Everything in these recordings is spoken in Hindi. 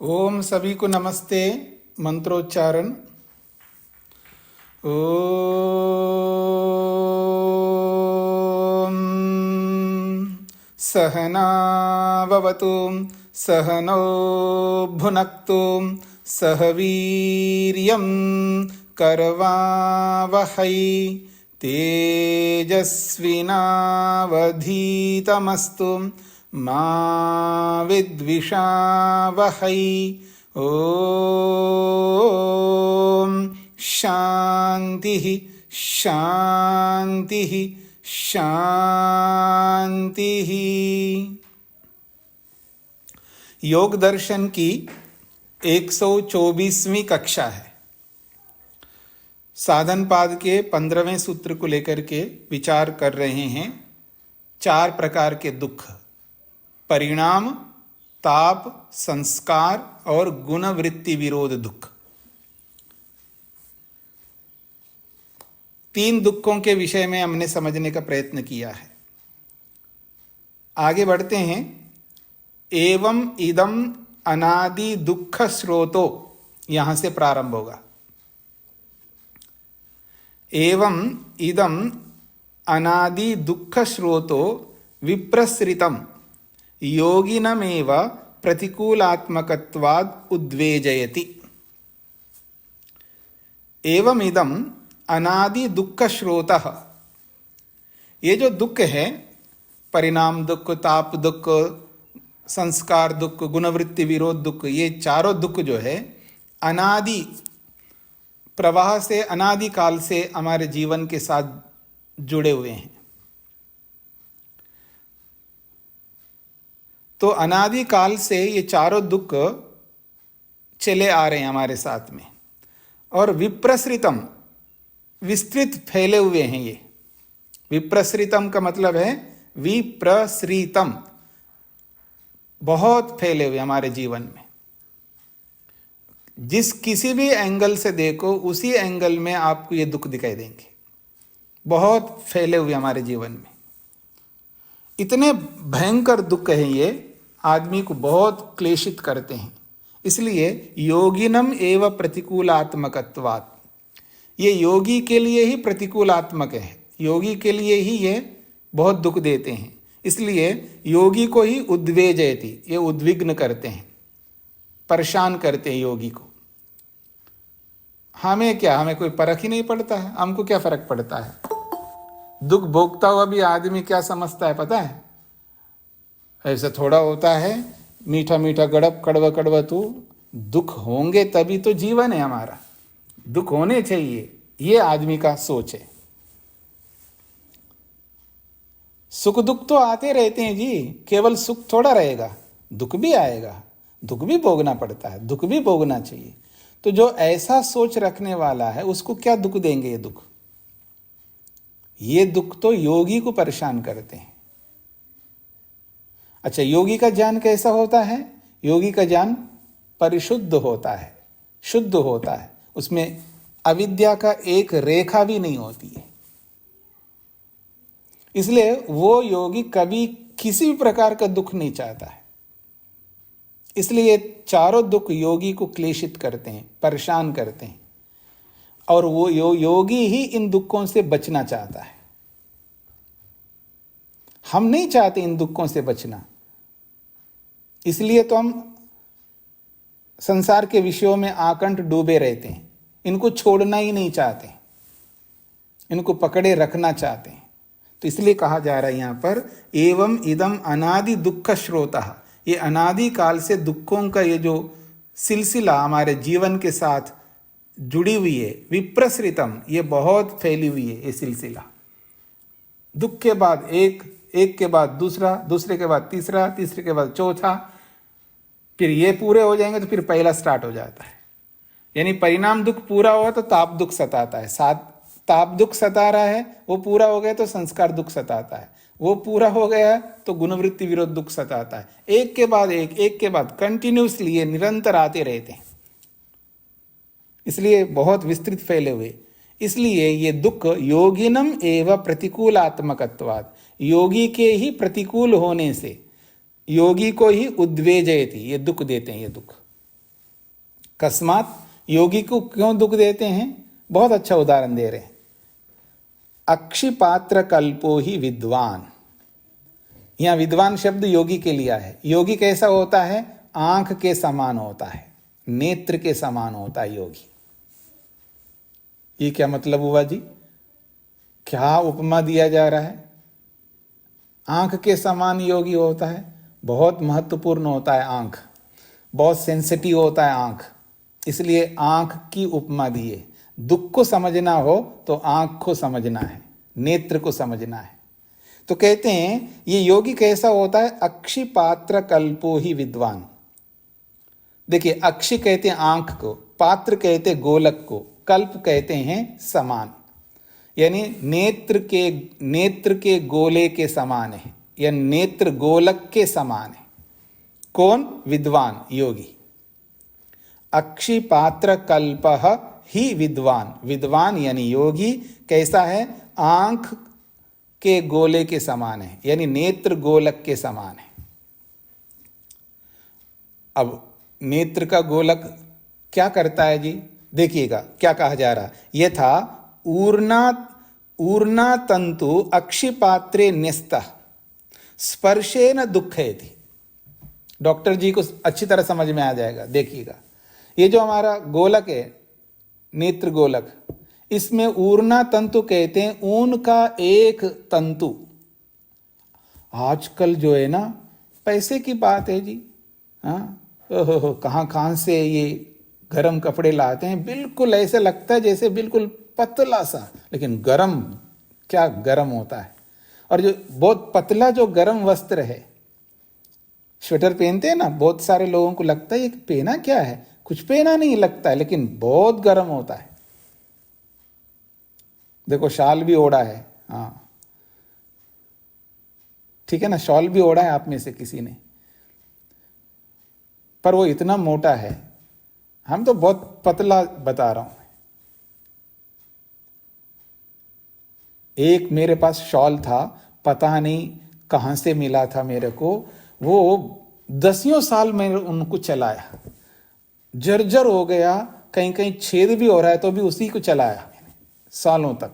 ओम सभी को नमस्ते। मंत्रोच्चारण। ओम सहनाववतु सहनौ भुनक्तु सह वीर्यं करवावहै तेजस्विनावधीतमस्तु मा विद्विषावहै। ओम शांति शांति शांति। योग दर्शन की 124वीं कक्षा है। साधन पाद के 15वें सूत्र को लेकर के विचार कर रहे हैं। 4 प्रकार के दुख: परिणाम, ताप, संस्कार और गुणवृत्ति विरोध दुख। 3 दुखों के विषय में हमने समझने का प्रयत्न किया है। आगे बढ़ते हैं। एवं इदम अनादि दुख स्रोतो, यहां से प्रारंभ होगा। एवं इदम अनादि दुख स्रोतो विप्रसृतम योगिनमेव प्रतिकूलात्मकत्वाद उद्वेजयति। एवं इदम अनादि दुख स्रोतः, ये जो दुख है, परिणाम दुख, ताप दुख, संस्कार दुख, गुणवृत्ति विरोध दुख, ये चारों दुख जो है अनादि प्रवाह से, अनादि काल से हमारे जीवन के साथ जुड़े हुए हैं। तो अनादि काल से ये चारों दुख चले आ रहे हैं हमारे साथ में, और विप्रसृतम, विस्तृत फैले हुए हैं। ये विप्रसृतम का मतलब है विप्रसृतम, बहुत फैले हुए हमारे जीवन में। जिस किसी भी एंगल से देखो, उसी एंगल में आपको ये दुख दिखाई देंगे। बहुत फैले हुए हमारे जीवन में, इतने भयंकर दुख है ये, आदमी को बहुत क्लेशित करते हैं। इसलिए योगिनम एव प्रतिकूलात्मकत्वात्, ये योगी के लिए ही प्रतिकूलात्मक है, योगी के लिए ही ये बहुत दुख देते हैं। इसलिए योगी को ही उद्वेजयति, ये उद्विग्न करते हैं, परेशान करते हैं योगी को। हमें क्या, हमें कोई फर्क ही नहीं पड़ता है। हमको क्या फर्क पड़ता है? दुख भोगता हुआ भी आदमी क्या समझता है पता है? ऐसा थोड़ा होता है, मीठा मीठा गड़ब कड़वा कड़वा, तू दुख होंगे तभी तो जीवन है हमारा, दुख होने चाहिए, ये आदमी का सोच है। सुख दुख तो आते रहते हैं जी, केवल सुख थोड़ा रहेगा, दुख भी आएगा, दुख भी भोगना पड़ता है, दुख भी भोगना चाहिए। तो जो ऐसा सोच रखने वाला है उसको क्या दुख देंगे? ये दुख तो योगी को परेशान करते हैं। अच्छा, योगी का ज्ञान कैसा होता है? योगी का ज्ञान परिशुद्ध होता है, शुद्ध होता है, उसमें अविद्या का एक रेखा भी नहीं होती है। इसलिए वो योगी कभी किसी भी प्रकार का दुख नहीं चाहता है। इसलिए चारों दुख योगी को क्लेशित करते हैं, परेशान करते हैं, और वो योगी ही इन दुखों से बचना चाहता है। हम नहीं चाहते इन दुखों से बचना, इसलिए तो हम संसार के विषयों में आकंठ डूबे रहते हैं, इनको छोड़ना ही नहीं चाहते, इनको पकड़े रखना चाहते हैं। तो इसलिए कहा जा रहा है यहां पर एवं इदम अनादि दुख स्रोतः, ये अनादि काल से दुखों का ये जो सिलसिला हमारे जीवन के साथ जुड़ी हुई है, विप्रसृतम, ये बहुत फैली हुई है ये सिलसिला। दुख के बाद एक, एक के बाद दूसरा, दूसरे के बाद तीसरा, तीसरे के बाद चौथा, फिर ये पूरे हो जाएंगे तो फिर पहला स्टार्ट हो जाता है। यानी परिणाम दुख पूरा हुआ तो ताप दुख सताता है, ताप दुख सता रहा है, वो पूरा हो गया तो संस्कार दुख सताता है, वो पूरा हो गया तो गुणवृत्ति विरोध दुख सताता है। एक के बाद एक के बाद कंटिन्यूसली ये निरंतर आते रहते हैं, इसलिए बहुत विस्तृत फैले हुए। इसलिए ये दुख योगिनम एव प्रतिकूलात्मकत्वात्, योगी के ही प्रतिकूल होने से, योगी को ही उद्वेजयति, ये दुख देते हैं। ये दुख कस्मात, योगी को क्यों दुख देते हैं? बहुत अच्छा उदाहरण दे रहे हैं। अक्षिपात्र कल्पो ही विद्वान, यहां विद्वान शब्द योगी के लिया है। योगी कैसा होता है? आंख के समान होता है, नेत्र के समान होता है योगी। ये क्या मतलब हुआ जी? क्या उपमा दिया जा रहा है? आंख के समान योगी होता है, बहुत महत्वपूर्ण होता है आंख, बहुत सेंसिटिव होता है आंख, इसलिए आंख की उपमा दिए। दुख को समझना हो तो आंख को समझना है, नेत्र को समझना है। तो कहते हैं ये योगी कैसा होता है? अक्षिपात्र कल्पो ही विद्वान। देखिए, अक्षि कहते हैं आंख को, पात्र कहते हैं गोलक को, कल्प कहते हैं समान, यानी नेत्र के गोले के समान है, या नेत्र गोलक के समान है। कौन? विद्वान, योगी। अक्षिपात्र कल्पः ही विद्वान, विद्वान यानी योगी कैसा है? आंख के गोले के समान है, यानी नेत्र गोलक के समान है। अब नेत्र का गोलक क्या करता है जी? देखिएगा क्या कहा जा रहा है। यथा ऊर्ना तंतु अक्षिपात्रे न्यस्तः स्पर्शेन दुःखयति। डॉक्टर जी को अच्छी तरह समझ में आ जाएगा। देखिएगा, ये जो हमारा गोलक है, नेत्र गोलक, इसमें ऊर्ना तंतु कहते हैं ऊन का एक तंतु। आजकल जो है ना, पैसे की बात है जी, हाँ, कहाँ से ये गरम कपड़े लाते हैं, बिल्कुल ऐसे लगता है जैसे बिल्कुल पतला सा, लेकिन गरम, क्या गरम होता है। और जो बहुत पतला जो गरम वस्त्र है, स्वेटर पहनते हैं ना, बहुत सारे लोगों को लगता है ये पहना क्या है, कुछ पहना नहीं लगता है, लेकिन बहुत गर्म होता है। देखो, शाल भी ओढ़ा है, हाँ ठीक है ना, शॉल भी ओढ़ा है आप में से किसी ने, पर वो इतना मोटा है। हम तो बहुत पतला बता रहा हूं। एक मेरे पास शॉल था, पता नहीं कहां से मिला था मेरे को, वो 10 साल मैंने उनको चलाया, जर्जर हो गया, कहीं कहीं छेद भी हो रहा है तो भी उसी को चलाया मैंने सालों तक।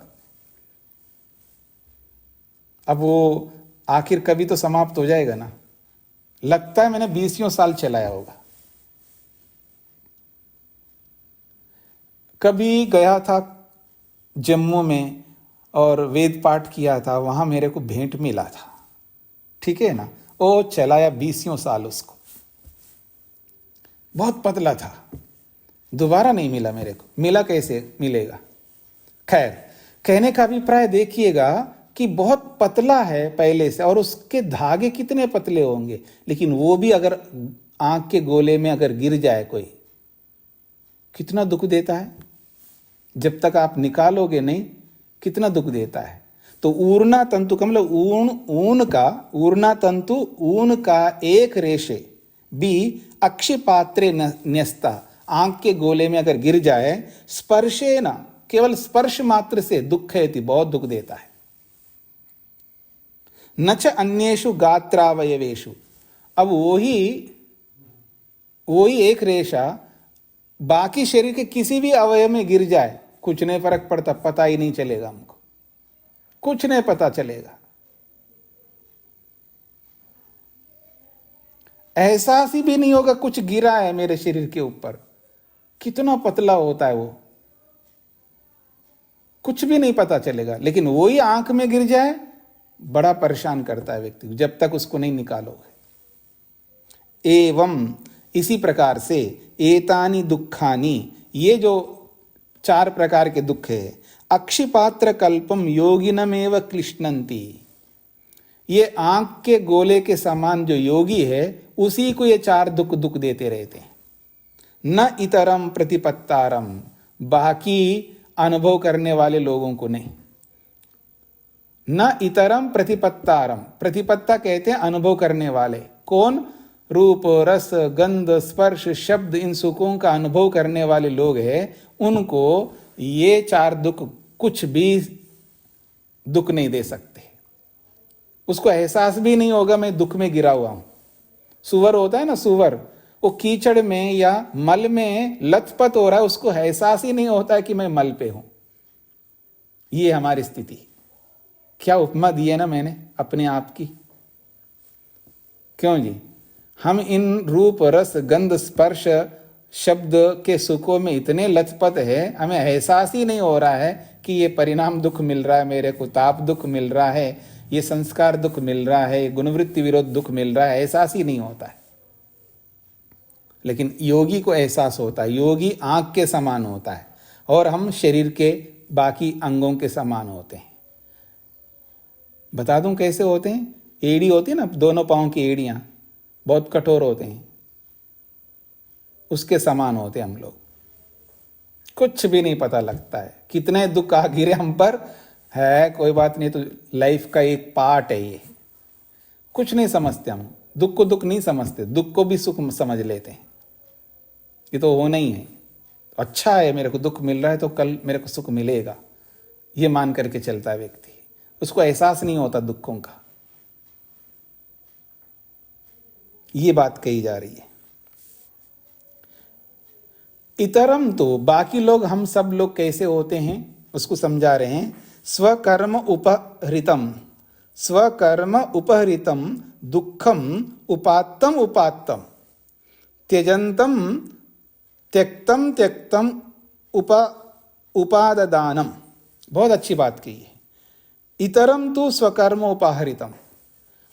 अब वो आखिर कभी तो समाप्त हो जाएगा ना। लगता है मैंने 20 साल चलाया होगा। कभी गया था जम्मू में और वेद पाठ किया था, वहां मेरे को भेंट मिला था, ठीक है ना, वो चलाया 20 साल उसको, बहुत पतला था, दोबारा नहीं मिला मेरे को। मिला कैसे मिलेगा? खैर, कहने का अभिप्राय देखिएगा कि बहुत पतला है पहले से, और उसके धागे कितने पतले होंगे, लेकिन वो भी अगर आंख के गोले में अगर गिर जाए कोई, कितना दुख देता है। जब तक आप निकालोगे नहीं, कितना दुख देता है। तो ऊर्ना तंतु का मतलब ऊर्ना तंतु ऊन का एक रेशे भी अक्षिपात्रे न्यस्ता, आंख के गोले में अगर गिर जाए, स्पर्शे न, केवल स्पर्श मात्र से दुःखयति, बहुत दुख देता है। न च अन्येषु गात्रावयवेषु, अब वही एक रेशा बाकी शरीर के किसी भी अवयव में गिर जाए, कुछ नहीं फर्क पड़ता, पता ही नहीं चलेगा हमको, कुछ नहीं पता चलेगा। एहसास ही भी नहीं होगा कुछ गिरा है मेरे शरीर के ऊपर। कितना पतला होता है वो, कुछ भी नहीं पता चलेगा। लेकिन वही आंख में गिर जाए, बड़ा परेशान करता है व्यक्ति को, जब तक उसको नहीं निकालोगे। एवं इसी प्रकार से एतानि दुखानि, ये जो 4 प्रकार के दुख है, अक्षिपात्र कल्पम योगिनमेव क्लिष्णन्ति, ये आंख के गोले के समान जो योगी है, उसी को ये 4 दुख देते रहते हैं। न इतरम प्रतिपत्तारम, बाकी अनुभव करने वाले लोगों को नहीं। न इतरम प्रतिपत्तारम, प्रतिपत्ता कहते हैं अनुभव करने वाले। कौन? रूप, रस, गंध, स्पर्श, शब्द, इन सुखों का अनुभव करने वाले लोग हैं, उनको ये 4 दुख कुछ भी दुख नहीं दे सकते। उसको एहसास भी नहीं होगा मैं दुख में गिरा हुआ हूं। सुअर होता है ना, सुअर, वो कीचड़ में या मल में लथपथ हो रहा है, उसको एहसास ही नहीं होता है कि मैं मल पे हूं। ये हमारी स्थिति। क्या उपमा दी है ना मैंने अपने आप की। क्यों जी? हम इन रूप रस गंध स्पर्श शब्द के सुखों में इतने लथपथ है, हमें एहसास ही नहीं हो रहा है कि ये परिणाम दुख मिल रहा है, मेरे को ताप दुख मिल रहा है, ये संस्कार दुख मिल रहा है, गुणवृत्ति विरोध दुख मिल रहा है, एहसास ही नहीं होता है। लेकिन योगी को एहसास होता है। योगी आंख के समान होता है और हम शरीर के बाकी अंगों के समान होते हैं। बता दूं कैसे होते हैं? एड़ी होती है ना, दोनों पांव की एड़ियां बहुत कठोर होते हैं, उसके समान होते हम लोग। कुछ भी नहीं पता लगता है, कितने दुख आ गिरे हम पर है, कोई बात नहीं, तो लाइफ का एक पार्ट है ये। कुछ नहीं समझते हम, दुख को दुख नहीं समझते, दुख को भी सुख समझ लेते हैं। ये तो होना ही है, अच्छा है, मेरे को दुख मिल रहा है तो कल मेरे को सुख मिलेगा, ये मान करके चलता है व्यक्ति। उसको एहसास नहीं होता दुखों का। ये बात कही जा रही है। इतरम तो बाकी लोग, हम सब लोग कैसे होते हैं उसको समझा रहे हैं। स्वकर्म उपहृतम, स्वकर्म उपहृतम दुखम उपात्तम उपात्तम त्यजंतम त्यक्तम त्यक्तम उपाददानम। बहुत अच्छी बात कही है। इतरम तो स्वकर्म उपहृतम,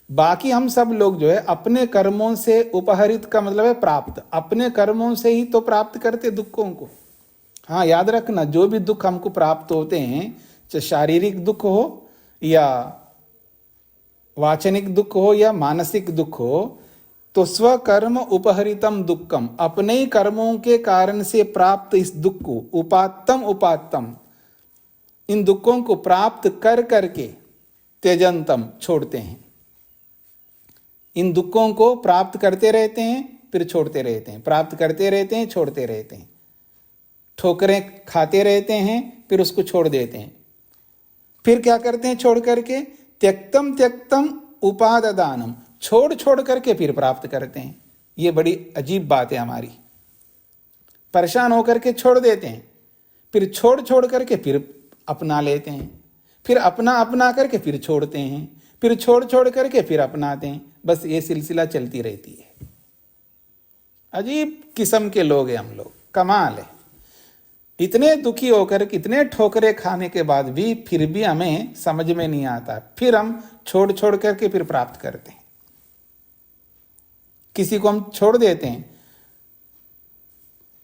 बाकी हम सब लोग जो है अपने कर्मों से, उपहरित का मतलब है प्राप्त, अपने कर्मों से ही तो प्राप्त करते दुखों को। हाँ, याद रखना, जो भी दुख हमको प्राप्त होते हैं, चाहे शारीरिक दुख हो या वाचनिक दुख हो या मानसिक दुख हो, तो स्वकर्म उपहरितम दुखम, अपने ही कर्मों के कारण से प्राप्त इस दुख को, उपात्तम उपात्तम, इन दुखों को प्राप्त कर करके त्यजंतम, छोड़ते हैं। इन दुखों को प्राप्त करते रहते हैं, फिर छोड़ते रहते हैं, प्राप्त करते रहते हैं, छोड़ते रहते हैं, ठोकरें खाते रहते हैं, फिर उसको छोड़ देते हैं। फिर क्या करते हैं छोड़ करके? त्यक्तम त्यक्तम उपाददानम, छोड़ छोड़ करके फिर प्राप्त करते हैं। ये बड़ी अजीब बात है हमारी। परेशान होकर के छोड़ देते हैं, फिर छोड़ छोड़ करके फिर अपना लेते हैं, फिर अपना अपना करके फिर छोड़ते हैं, फिर छोड़ छोड़ करके फिर अपनाते हैं। बस ये सिलसिला चलती रहती है। अजीब किस्म के लोग हैं हम लोग, कमाल है। इतने दुखी होकर, कितने ठोकरे खाने के बाद भी फिर भी हमें समझ में नहीं आता, फिर हम छोड़ छोड़ करके फिर प्राप्त करते हैं। किसी को हम छोड़ देते हैं,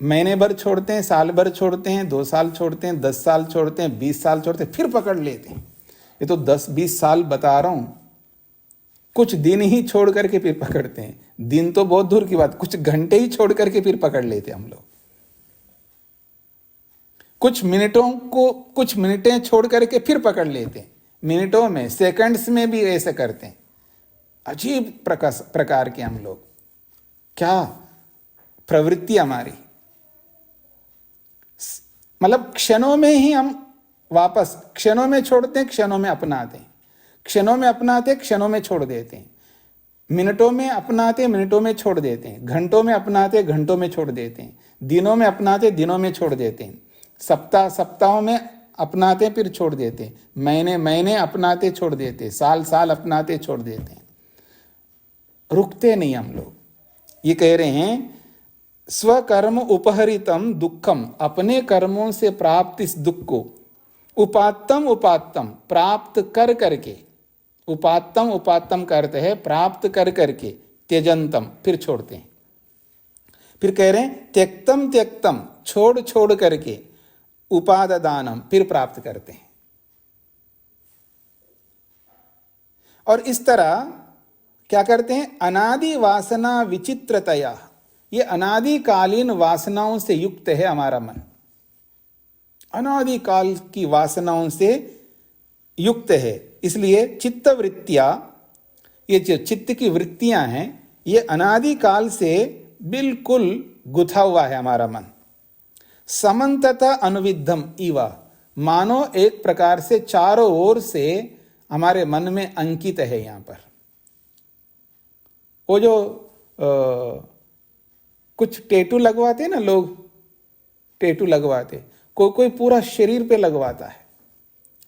महीने भर छोड़ते हैं, साल भर छोड़ते हैं, 2 साल छोड़ते हैं, 10 साल छोड़ते हैं, 20 साल छोड़ते हैं, फिर पकड़ लेते हैं। ये तो 10-20 साल बता रहा हूं, कुछ दिन ही छोड़ करके फिर पकड़ते हैं। दिन तो बहुत दूर की बात, कुछ घंटे ही छोड़ करके फिर पकड़ लेते हैं हम लोग। कुछ मिनटों को, कुछ मिनटें छोड़ करके फिर पकड़ लेते हैं। मिनटों में, सेकंड्स में भी ऐसे करते हैं। अजीब प्रकार के हम लोग, क्या प्रवृत्ति हमारी। मतलब क्षणों में ही हम वापस, क्षणों में छोड़ते हैं, क्षणों में अपनाते हैं, क्षणों में अपनाते, क्षणों में छोड़ देते हैं, मिनटों में अपनाते, मिनटों में छोड़ देते हैं, घंटों में अपनाते, घंटों में छोड़ देते हैं, दिनों में अपनाते, दिनों में छोड़ देते हैं, सप्ताहों में अपनाते फिर छोड़ देते, महीने महीने अपनाते छोड़ देते, साल साल अपनाते छोड़ देते हैं। रुकते नहीं हम लोग। ये कह रहे हैं स्वकर्म उपहरितम दुखम, अपने कर्मों से प्राप्त इस दुख को, उपात्तम उपात्तम, प्राप्त कर करके, उपात्तम उपात्तम का अर्थ है प्राप्त कर करके, त्यजंतम, फिर छोड़ते हैं। फिर कह रहे हैं त्यक्तम त्यक्तम, छोड़ छोड़ करके, उपाददानम, फिर प्राप्त करते हैं। और इस तरह क्या करते हैं? अनादि वासना विचित्रतया, ये अनादिकालीन वासनाओं से युक्त है हमारा मन, अनादिकाल की वासनाओं से युक्त है। इसलिए चित्त वृत्तियां, ये जो चित्त की वृत्तियां हैं, ये अनादिकाल से बिल्कुल गुथा हुआ है हमारा मन। समन्ततः अनुविद्धम इवा, मानो एक प्रकार से चारों ओर से हमारे मन में अंकित है। यहां पर वो जो कुछ टेटू लगवाते ना लोग, टेटू लगवाते, कोई कोई पूरा शरीर पे लगवाता है,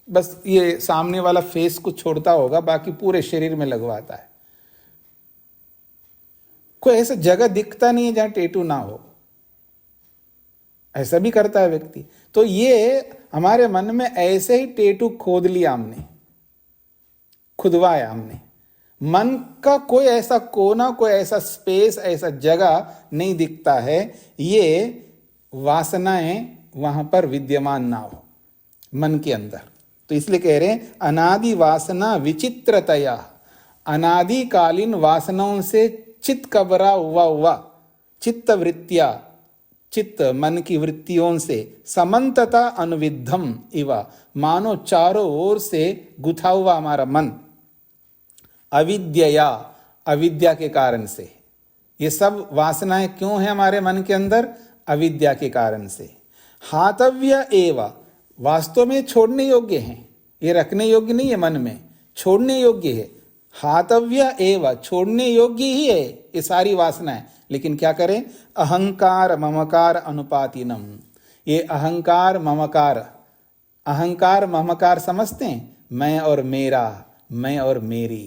बस ये सामने वाला फेस को छोड़ता होगा, बाकी पूरे शरीर में लगवाता है। कोई ऐसा जगह दिखता नहीं है जहां टेटू ना हो, ऐसा भी करता है व्यक्ति। तो ये हमारे मन में ऐसे ही टेटू खोद लिया हमने, खुदवाया हमने। मन का कोई ऐसा कोना, कोई ऐसा स्पेस, ऐसा जगह नहीं दिखता है, ये वासनाएं वहां पर विद्यमान ना हो मन के अंदर। तो इसलिए कह रहे हैं अनादि वासना विचित्रतया, अनादिकालीन वासनाओं से चित्त कबरा हुआ चित्त वृत्तिया, चित्त मन की वृत्तियों से समन्तता अनुविद्धम इवा, मानो चारों ओर से गुथा हुआ हमारा मन, अविद्या, अविद्या के कारण से। ये सब वासनाएं क्यों है हमारे मन के अंदर? अविद्या के कारण से। हातव्य एव, वास्तव में छोड़ने योग्य हैं, ये रखने योग्य नहीं है मन में, छोड़ने योग्य है। हातव्य एव, छोड़ने योग्य ही है ये सारी वासनाएं, लेकिन क्या करें? अहंकार ममकार अनुपातिनम, ये अहंकार ममकार, अहंकार ममकार समझते हैं, मैं और मेरा, मैं और मेरी।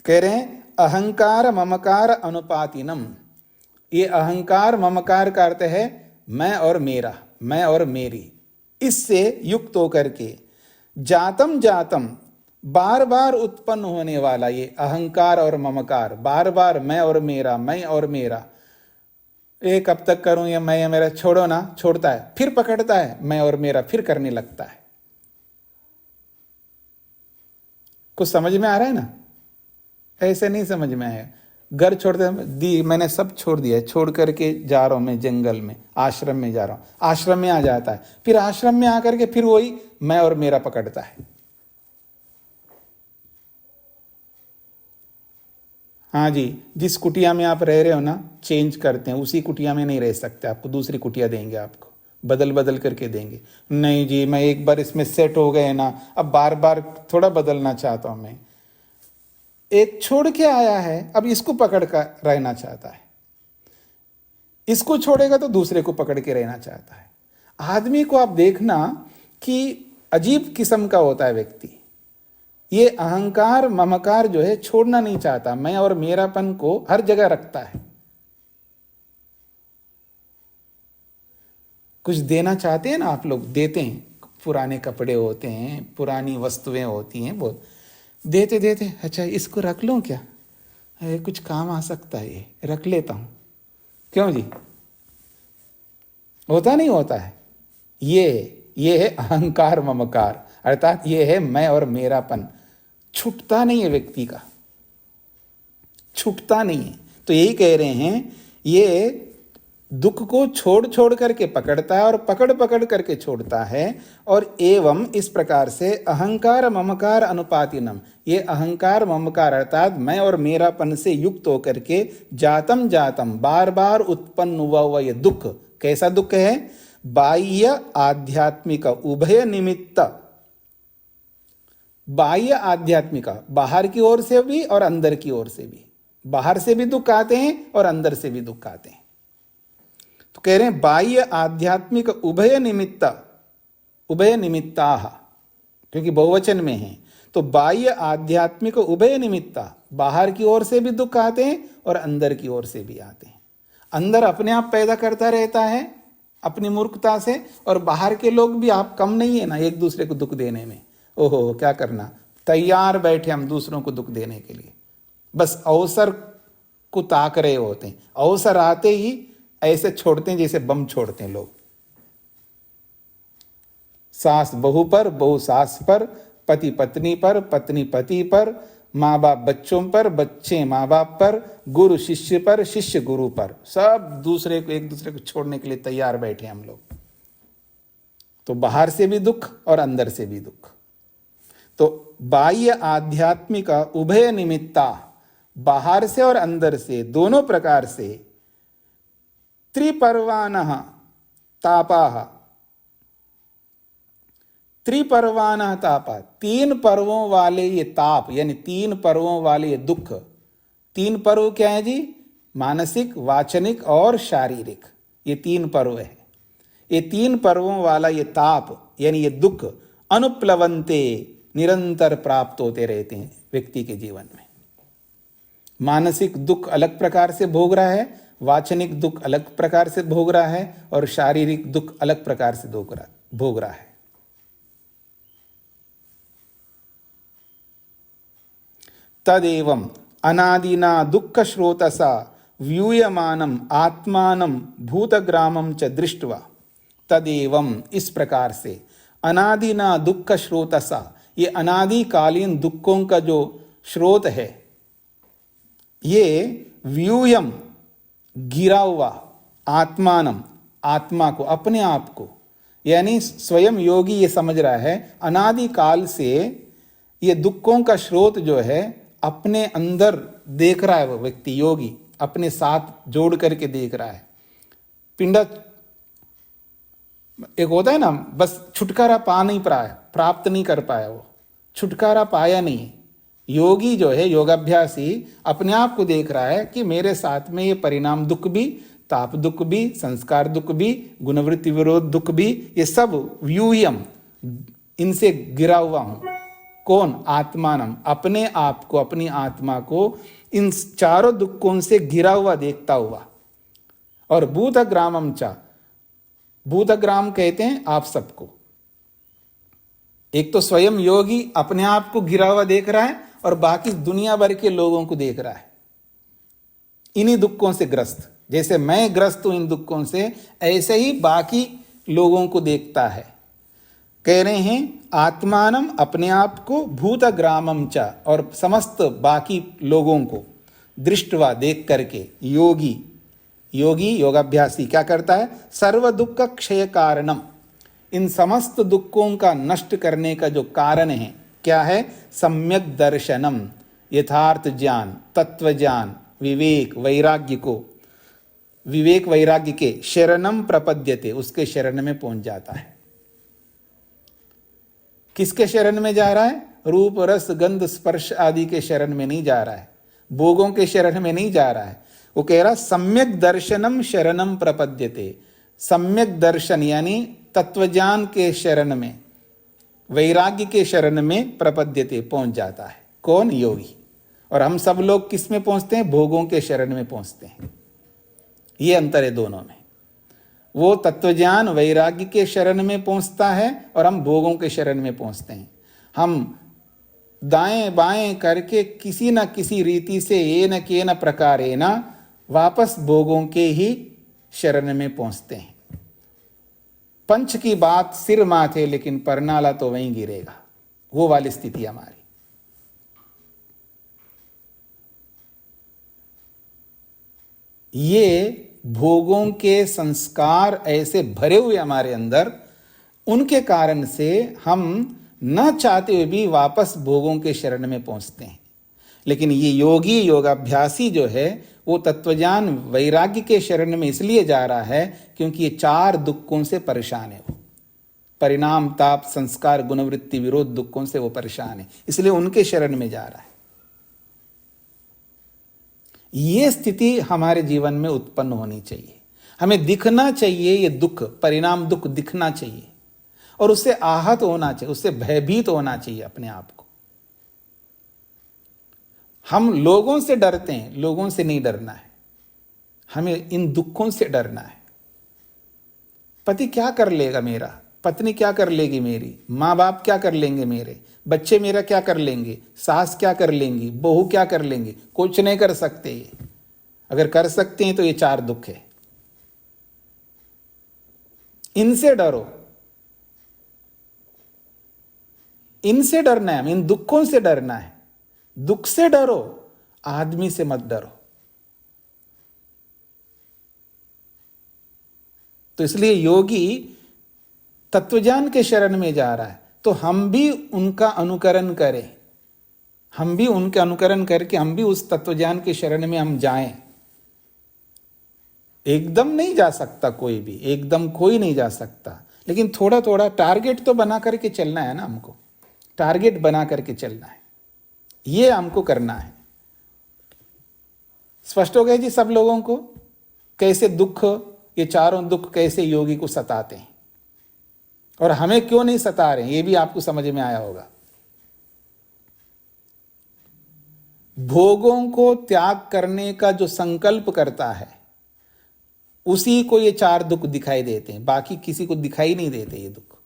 कह रहे हैं अहंकार ममकार अनुपातिनम, ये अहंकार ममकार का अर्थ है मैं और मेरा, मैं और मेरी, इससे युक्त होकर के जातम जातम, बार बार उत्पन्न होने वाला ये अहंकार और ममकार, बार बार मैं और मेरा, मैं और मेरा, ये कब तक करूं ये मैं या मेरा, छोड़ो ना, छोड़ता है, फिर पकड़ता है मैं और मेरा, फिर करने लगता है। कुछ समझ में आ रहा है ना? ऐसे नहीं समझ में आया। घर छोड़ते दी, मैंने सब छोड़ दिया, छोड़ करके जा रहा हूं मैं जंगल में, आश्रम में जा रहा हूं, आश्रम में आ जाता है, फिर आश्रम में आकर के फिर वही मैं और मेरा पकड़ता है। हाँ जी, जिस कुटिया में आप रह रहे हो ना, चेंज करते हैं, उसी कुटिया में नहीं रह सकते, आपको दूसरी कुटिया देंगे, आपको बदल बदल करके देंगे। नहीं जी, मैं एक बार इसमें सेट हो गए ना, अब बार बार थोड़ा बदलना चाहता हूं मैं। एक छोड़ के आया है, अब इसको पकड़ कर रहना चाहता है, इसको छोड़ेगा तो दूसरे को पकड़ के रहना चाहता है। आदमी को आप देखना कि अजीब किस्म का होता है व्यक्ति, ये अहंकार ममकार जो है छोड़ना नहीं चाहता, मैं और मेरापन को हर जगह रखता है। कुछ देना चाहते हैं ना आप लोग, देते हैं, पुराने कपड़े होते हैं, पुरानी वस्तुएं होती हैं, वो देते देते, अच्छा इसको रख लूं क्या, कुछ काम आ सकता है, ये रख लेता हूं, क्यों जी? होता नहीं होता है? ये है अहंकार ममकार, अर्थात ये है मैं और मेरापन, छूटता नहीं है व्यक्ति का, छूटता नहीं है। तो यही कह रहे हैं, ये दुख को छोड़ छोड़ करके पकड़ता है और पकड़ पकड़ करके छोड़ता है। और एवं इस प्रकार से अहंकार ममकार अनुपातिनम, ये अहंकार ममकार अर्थात मैं और मेरापन से युक्त होकर के जातम जातम, बार बार उत्पन्न हुआ ये दुख, कैसा दुख है? बाह्य आध्यात्मिक उभय निमित्त, बाह्य आध्यात्मिक, बाहर की ओर से भी और अंदर की ओर से भी, बाहर से भी दुख आते हैं और अंदर से भी दुख आते हैं। तो कह रहे हैं बाह्य आध्यात्मिक उभय निमित्त, उभय निमित्ता, क्योंकि बहुवचन में है, तो बाह्य आध्यात्मिक उभय निमित्ता, बाहर की ओर से भी दुख आते हैं और अंदर की ओर से भी आते हैं। अंदर अपने आप पैदा करता रहता है अपनी मूर्खता से, और बाहर के लोग भी आप कम नहीं है ना एक दूसरे को दुख देने में। ओहो, क्या करना, तैयार बैठे हम दूसरों को दुख देने के लिए, बस अवसर को ताक रहे होते हैं, अवसर आते ही ऐसे छोड़ते हैं जैसे बम छोड़ते हैं लोग। सास बहू पर, बहू सास पर, पति पत्नी पर, पत्नी पति पर, माँ बाप बच्चों पर, बच्चे माँ बाप पर, गुरु शिष्य पर, शिष्य गुरु पर, सब दूसरे को, एक दूसरे को छोड़ने के लिए तैयार बैठे हम लोग। तो बाहर से भी दुख और अंदर से भी दुख। तो बाह्य आध्यात्मिक उभय निमित्ता, बाहर से और अंदर से दोनों प्रकार से, त्रिपर्वाणः तापाः, त्रिपर्वाणः तापा, तीन पर्वों वाले ये ताप, यानी तीन पर्वों वाले ये दुख, तीन पर्व क्या है जी? मानसिक, वाचनिक और शारीरिक, ये तीन पर्व है। ये तीन पर्वों वाला ये ताप यानी ये दुख अनुप्लवंते निरंतर प्राप्त होते रहते हैं व्यक्ति के जीवन में। मानसिक दुख अलग प्रकार से भोग रहा है, वाचनिक दुख अलग प्रकार से भोग रहा है, और शारीरिक दुख अलग प्रकार से भोग रहा है। तदेवं अनादिना दुख स्रोतसा व्यूयमानम आत्मानं भूतग्रामं च दृष्ट्वा, तदेवं इस प्रकार से, अनादिना दुख स्रोतसा, ये अनादिकालीन दुखों का जो स्रोत है, ये व्यूयम गिरा हुआ, आत्मानम आत्मा को, अपने आप को, यानी स्वयं योगी ये समझ रहा है अनादिकाल से ये दुखों का स्रोत जो है अपने अंदर देख रहा है। वो व्यक्ति योगी अपने साथ जोड़ करके देख रहा है। पिंडा एक होता है ना, बस छुटकारा पा नहीं पाया, प्राप्त नहीं कर पाया, वो छुटकारा पाया नहीं। योगी जो है, योगाभ्यासी अपने आप को देख रहा है कि मेरे साथ में ये परिणाम दुख भी, ताप दुख भी, संस्कार दुख भी, गुणवृत्ति विरोध दुख भी, ये सब व्यूयम, इनसे गिरा हुआ हूं। कौन? आत्मानम, अपने आप को, अपनी आत्मा को इन चारों दुखों से घिरा हुआ देखता हुआ। और भूतग्रामम चा, भूतग्राम कहते हैं आप सबको। एक तो स्वयं योगी अपने आप को घिरा हुआ देख रहा है और बाकी दुनिया भर के लोगों को देख रहा है इन्हीं दुखों से ग्रस्त। जैसे मैं ग्रस्त हूं इन दुखों से, ऐसे ही बाकी लोगों को देखता है। कह रहे हैं आत्मानम, अपने आप को, भूतग्रामम च, और समस्त बाकी लोगों को, दृष्टवा देख करके, योगी योगाभ्यासी क्या करता है? सर्व दुख क्षय कारणम, इन समस्त दुखों का नष्ट करने का जो कारण है क्या है? सम्यक दर्शनम, यथार्थ ज्ञान, तत्व ज्ञान, विवेक वैराग्य को, विवेक वैराग्य के शरणम प्रपद्यते, उसके शरण में पहुंच जाता है। किसके शरण में जा रहा है? रूप रस गंध स्पर्श आदि के शरण में नहीं जा रहा है, भोगों के शरण में नहीं जा रहा है। वो कह रहा सम्यक दर्शनम शरणम प्रपद्यते, सम्यक दर्शन यानी तत्वज्ञान के शरण में, वैराग्य के शरण में प्रपद्यते, पहुंच जाता है। कौन? योगी। और हम सब लोग किस में पहुंचते हैं? भोगों के शरण में पहुंचते हैं। ये अंतर है दोनों में। वो तत्वज्ञान वैराग्य के शरण में पहुंचता है और हम भोगों के शरण में पहुंचते हैं। हम दाएं बाएं करके किसी न किसी रीति से ये न के न प्रकारे न वापस भोगों के ही शरण में पहुंचते हैं। पंच की बात सिर माथे, लेकिन परनाला तो वहीं गिरेगा, वो वाली स्थिति हमारी। ये भोगों के संस्कार ऐसे भरे हुए हमारे अंदर, उनके कारण से हम न चाहते हुए भी वापस भोगों के शरण में पहुंचते हैं। लेकिन ये योगी योगाभ्यासी जो है वो तत्वज्ञान वैराग्य के शरण में इसलिए जा रहा है क्योंकि ये चार दुखों से परेशान है। वो परिणाम, ताप, संस्कार, गुणवृत्ति विरोध दुखों से वो परेशान है, इसलिए उनके शरण में जा रहा है। ये स्थिति हमारे जीवन में उत्पन्न होनी चाहिए। हमें दिखना चाहिए ये दुख, परिणाम दुख दिखना चाहिए और उससे आहत होना चाहिए, उससे भयभीत होना चाहिए अपने आप को। हम लोगों से डरते हैं, लोगों से नहीं डरना है, हमें इन दुखों से डरना है। पति क्या कर लेगा मेरा, पत्नी क्या कर लेगी मेरी, माँ बाप क्या कर लेंगे मेरे, बच्चे मेरा क्या कर लेंगे, सास क्या कर लेंगी, बहू क्या कर लेंगे। कुछ नहीं कर सकते ये। अगर कर सकते हैं तो ये चार दुख है, इनसे डरो, इनसे डरना है, इन दुखों से डरना है। दुख से डरो, आदमी से मत डरो। तो इसलिए योगी तत्वज्ञान के शरण में जा रहा है, तो हम भी उनका अनुकरण करें, हम भी उनके अनुकरण करके हम भी उस तत्वज्ञान के शरण में हम जाएं। एकदम नहीं जा सकता कोई भी, एकदम कोई नहीं जा सकता, लेकिन थोड़ा थोड़ा टारगेट तो बना करके चलना है ना, हमको टारगेट बना करके चलना है, ये हमको करना है। स्पष्ट हो गया जी सब लोगों को कैसे दुख, ये चारों दुख कैसे योगी को सताते हैं और हमें क्यों नहीं सता रहे, ये भी आपको समझ में आया होगा। भोगों को त्याग करने का जो संकल्प करता है उसी को ये चार दुख दिखाई देते हैं, बाकी किसी को दिखाई नहीं देते ये दुख।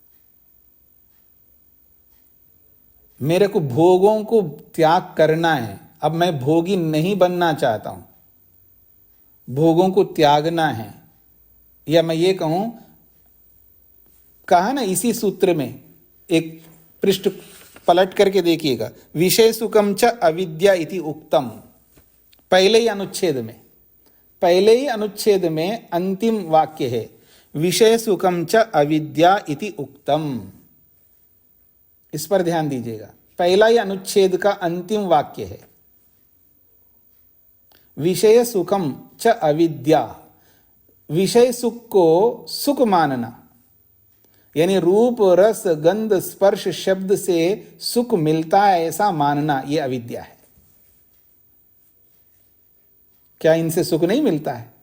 मेरे को भोगों को त्याग करना है, अब मैं भोगी नहीं बनना चाहता हूं, भोगों को त्यागना है। या मैं ये कहूं, कहा ना इसी सूत्र में, एक पृष्ठ पलट करके देखिएगा, विषय सुखम च अविद्या इति उक्तम, पहले ही अनुच्छेद में अंतिम वाक्य है, विषय सुखम च अविद्या इति उक्तम। इस पर ध्यान दीजिएगा, पहला ही अनुच्छेद का अंतिम वाक्य है, विषय सुखम च अविद्या। विषय सुख को सुख मानना, यानी रूप रस गंध स्पर्श शब्द से सुख मिलता है ऐसा मानना, यह अविद्या है। क्या इनसे सुख नहीं मिलता है?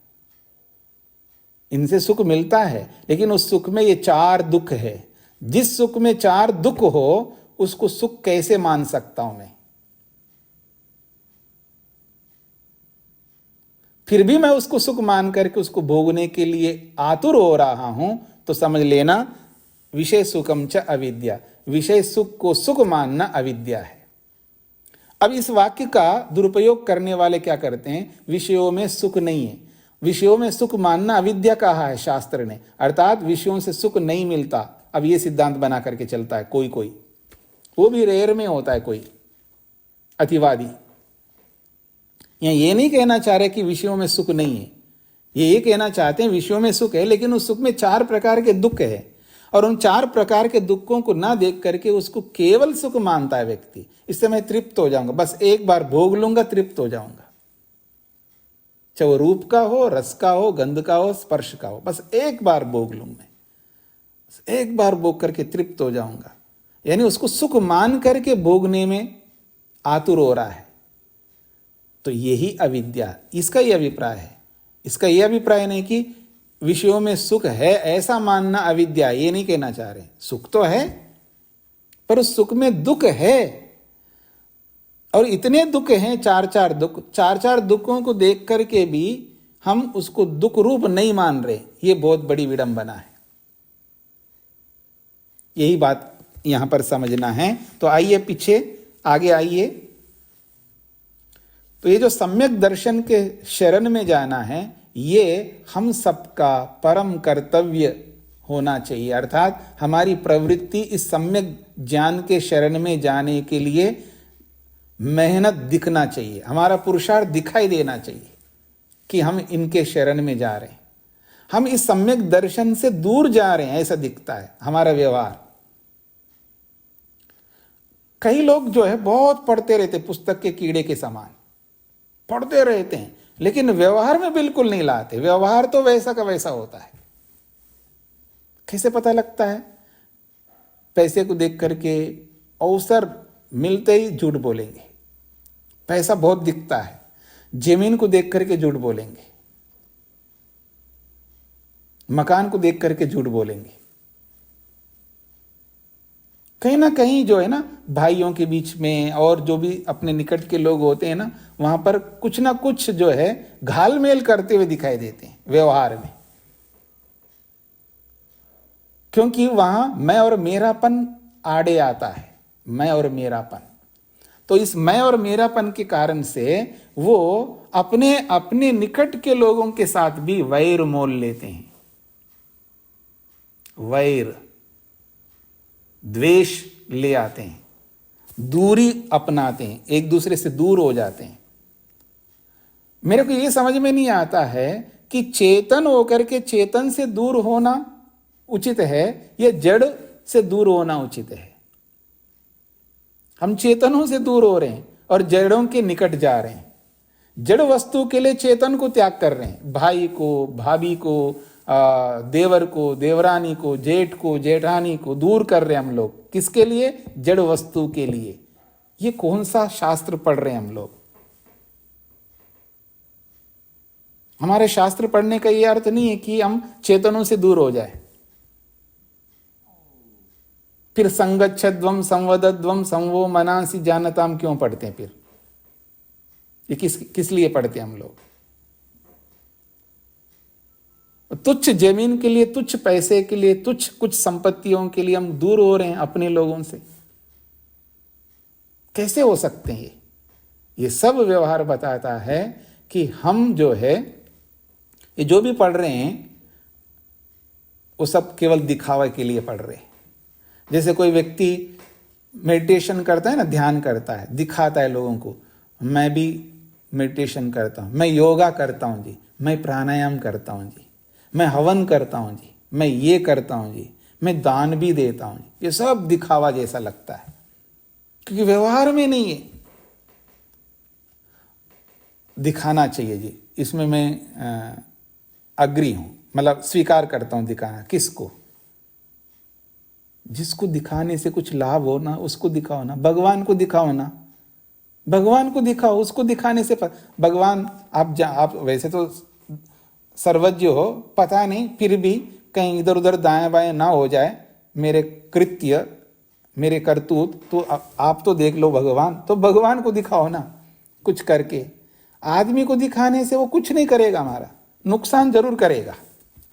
इनसे सुख मिलता है, लेकिन उस सुख में ये चार दुख है। जिस सुख में चार दुख हो उसको सुख कैसे मान सकता हूं मैं? फिर भी मैं उसको सुख मान करके उसको भोगने के लिए आतुर हो रहा हूं, तो समझ लेना विषय सुखम च अविद्या, विषय सुख को सुख मानना अविद्या है। अब इस वाक्य का दुरुपयोग करने वाले क्या करते हैं, विषयों में सुख नहीं है, विषयों में सुख मानना अविद्या कहा है शास्त्र ने, अर्थात विषयों से सुख नहीं मिलता। अब ये सिद्धांत बना करके चलता है कोई, वो भी रेयर में होता है कोई अतिवादी। ये नहीं कहना चाह रहे कि विषयों में सुख नहीं है, ये कहना चाहते हैं विषयों में सुख है, लेकिन उस सुख में चार प्रकार के दुख है, और उन चार प्रकार के दुखों को ना देख करके उसको केवल सुख मानता है व्यक्ति। इससे मैं तृप्त हो जाऊंगा, बस एक बार भोग लूंगा तृप्त हो जाऊंगा, चाहे वो रूप का हो, रस का हो, गंध का हो, स्पर्श का हो, बस एक बार भोग लूं मैं, एक बार भोग करके तृप्त हो जाऊंगा। यानी उसको सुख मान करके भोगने में आतुर हो रहा है, तो यही अविद्या। इसका ही अभिप्राय है, इसका यह अभिप्राय नहीं कि विषयों में सुख है ऐसा मानना अविद्या, ये नहीं कहना चाह रहे। सुख तो है पर उस सुख में दुख है, और इतने दुख हैं, चार चार दुखों को देख करके भी हम उसको दुख रूप नहीं मान रहे, ये बहुत बड़ी विडंबना है। यही बात यहां पर समझना है। तो आइए पीछे आगे आइए। तो ये जो सम्यक दर्शन के शरण में जाना है, ये हम सबका परम कर्तव्य होना चाहिए, अर्थात हमारी प्रवृत्ति इस सम्यक ज्ञान के शरण में जाने के लिए मेहनत दिखना चाहिए, हमारा पुरुषार्थ दिखाई देना चाहिए कि हम इनके शरण में जा रहे हैं, हम इस सम्यक दर्शन से दूर जा रहे हैं, ऐसा दिखता है हमारा व्यवहार। कई लोग जो है बहुत पढ़ते रहते, पुस्तक के कीड़े के समान पढ़ते रहते हैं, लेकिन व्यवहार में बिल्कुल नहीं लाते। व्यवहार तो वैसा का वैसा होता है। कैसे पता लगता है? पैसे को देख करके अवसर मिलते ही झूठ बोलेंगे, पैसा बहुत दिखता है, जमीन को देख करके झूठ बोलेंगे, मकान को देख करके झूठ बोलेंगे। कहीं ना कहीं जो है ना भाइयों के बीच में और जो भी अपने निकट के लोग होते हैं ना, वहां पर कुछ ना कुछ जो है घालमेल करते हुए दिखाई देते हैं व्यवहार में, क्योंकि वहां मैं और मेरापन आड़े आता है, मैं और मेरापन। तो इस मैं और मेरापन के कारण से वो अपने अपने निकट के लोगों के साथ भी वैर मोल लेते हैं, वैर द्वेष ले आते हैं, दूरी अपनाते हैं, एक दूसरे से दूर हो जाते हैं। मेरे को ये समझ में नहीं आता है कि चेतन होकर के चेतन से दूर होना उचित है या जड़ से दूर होना उचित है। हम चेतनों से दूर हो रहे हैं और जड़ों के निकट जा रहे हैं। जड़ वस्तु के लिए चेतन को त्याग कर रहे हैं, भाई को, भाभी को, देवर को, देवरानी को, जेठ को, जेठानी को दूर कर रहे हैं हम लोग। किसके लिए? जड़ वस्तु के लिए। ये कौन सा शास्त्र पढ़ रहे हैं हम लोग? हमारे शास्त्र पढ़ने का ये अर्थ नहीं है कि हम चेतनों से दूर हो जाए। फिर संगच्छध्वम संवदध्वम संवो मनांसि जानताम क्यों पढ़ते हैं? फिर ये किस लिए पढ़ते हैं हम लोग? तुच्छ जमीन के लिए, तुच्छ पैसे के लिए, तुच्छ कुछ संपत्तियों के लिए हम दूर हो रहे हैं अपने लोगों से। कैसे हो सकते हैं? ये सब व्यवहार बताता है कि हम जो है, ये जो भी पढ़ रहे हैं वो सब केवल दिखावे के लिए पढ़ रहे हैं। जैसे कोई व्यक्ति मेडिटेशन करता है ना, ध्यान करता है, दिखाता है लोगों को, मैं भी मेडिटेशन करता हूँ, मैं योगा करता हूँ जी, मैं प्राणायाम करता हूँ जी, मैं हवन करता हूँ जी, मैं ये करता हूँ जी, मैं दान भी देता हूँ जी। ये सब दिखावा जैसा लगता है, क्योंकि व्यवहार में नहीं है। दिखाना चाहिए जी, इसमें मैं अग्री हूं, मतलब स्वीकार करता हूं। दिखाना किसको? जिसको दिखाने से कुछ लाभ हो ना, उसको दिखाओ ना। भगवान को दिखाओ ना, भगवान को दिखाओ। उसको दिखाने से भगवान आप वैसे तो सर्वज्ञ हो, पता नहीं, फिर भी कहीं इधर उधर दाएं बाएं ना हो जाए मेरे कृत्य, मेरे करतूत, तो आप तो देख लो भगवान, तो भगवान को दिखाओ ना कुछ करके। आदमी को दिखाने से वो कुछ नहीं करेगा, हमारा नुकसान जरूर करेगा,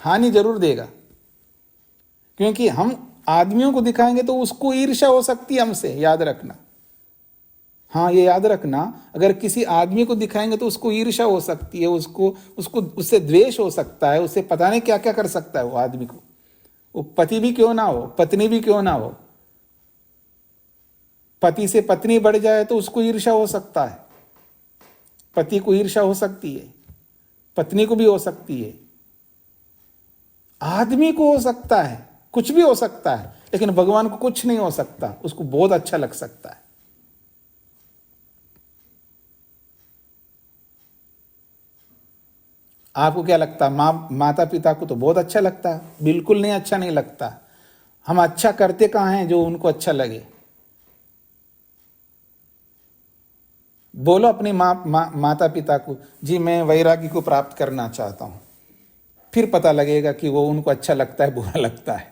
हानि जरूर देगा। क्योंकि हम आदमियों को दिखाएंगे तो उसको ईर्ष्या हो सकती है हमसे, याद रखना। हाँ, ये याद रखना, अगर किसी आदमी को दिखाएंगे तो उसको ईर्ष्या हो सकती है, उसको उससे द्वेष हो सकता है, उससे पता नहीं क्या क्या कर सकता है वो आदमी को। वो पति भी क्यों ना हो, पत्नी भी क्यों ना हो। पति से पत्नी बढ़ जाए तो उसको ईर्ष्या हो सकता है, पति को ईर्ष्या हो सकती है, पत्नी को भी हो सकती है, आदमी को हो सकता है, कुछ भी हो सकता है। लेकिन भगवान को कुछ नहीं हो सकता, उसको बहुत अच्छा लग सकता है। आपको क्या लगता है? माता पिता को तो बहुत अच्छा लगता है? बिल्कुल नहीं, अच्छा नहीं लगता। हम अच्छा करते कहाँ हैं जो उनको अच्छा लगे? बोलो अपने माता पिता को, जी मैं वैरागी को प्राप्त करना चाहता हूं, फिर पता लगेगा कि वो उनको अच्छा लगता है, बुरा लगता है।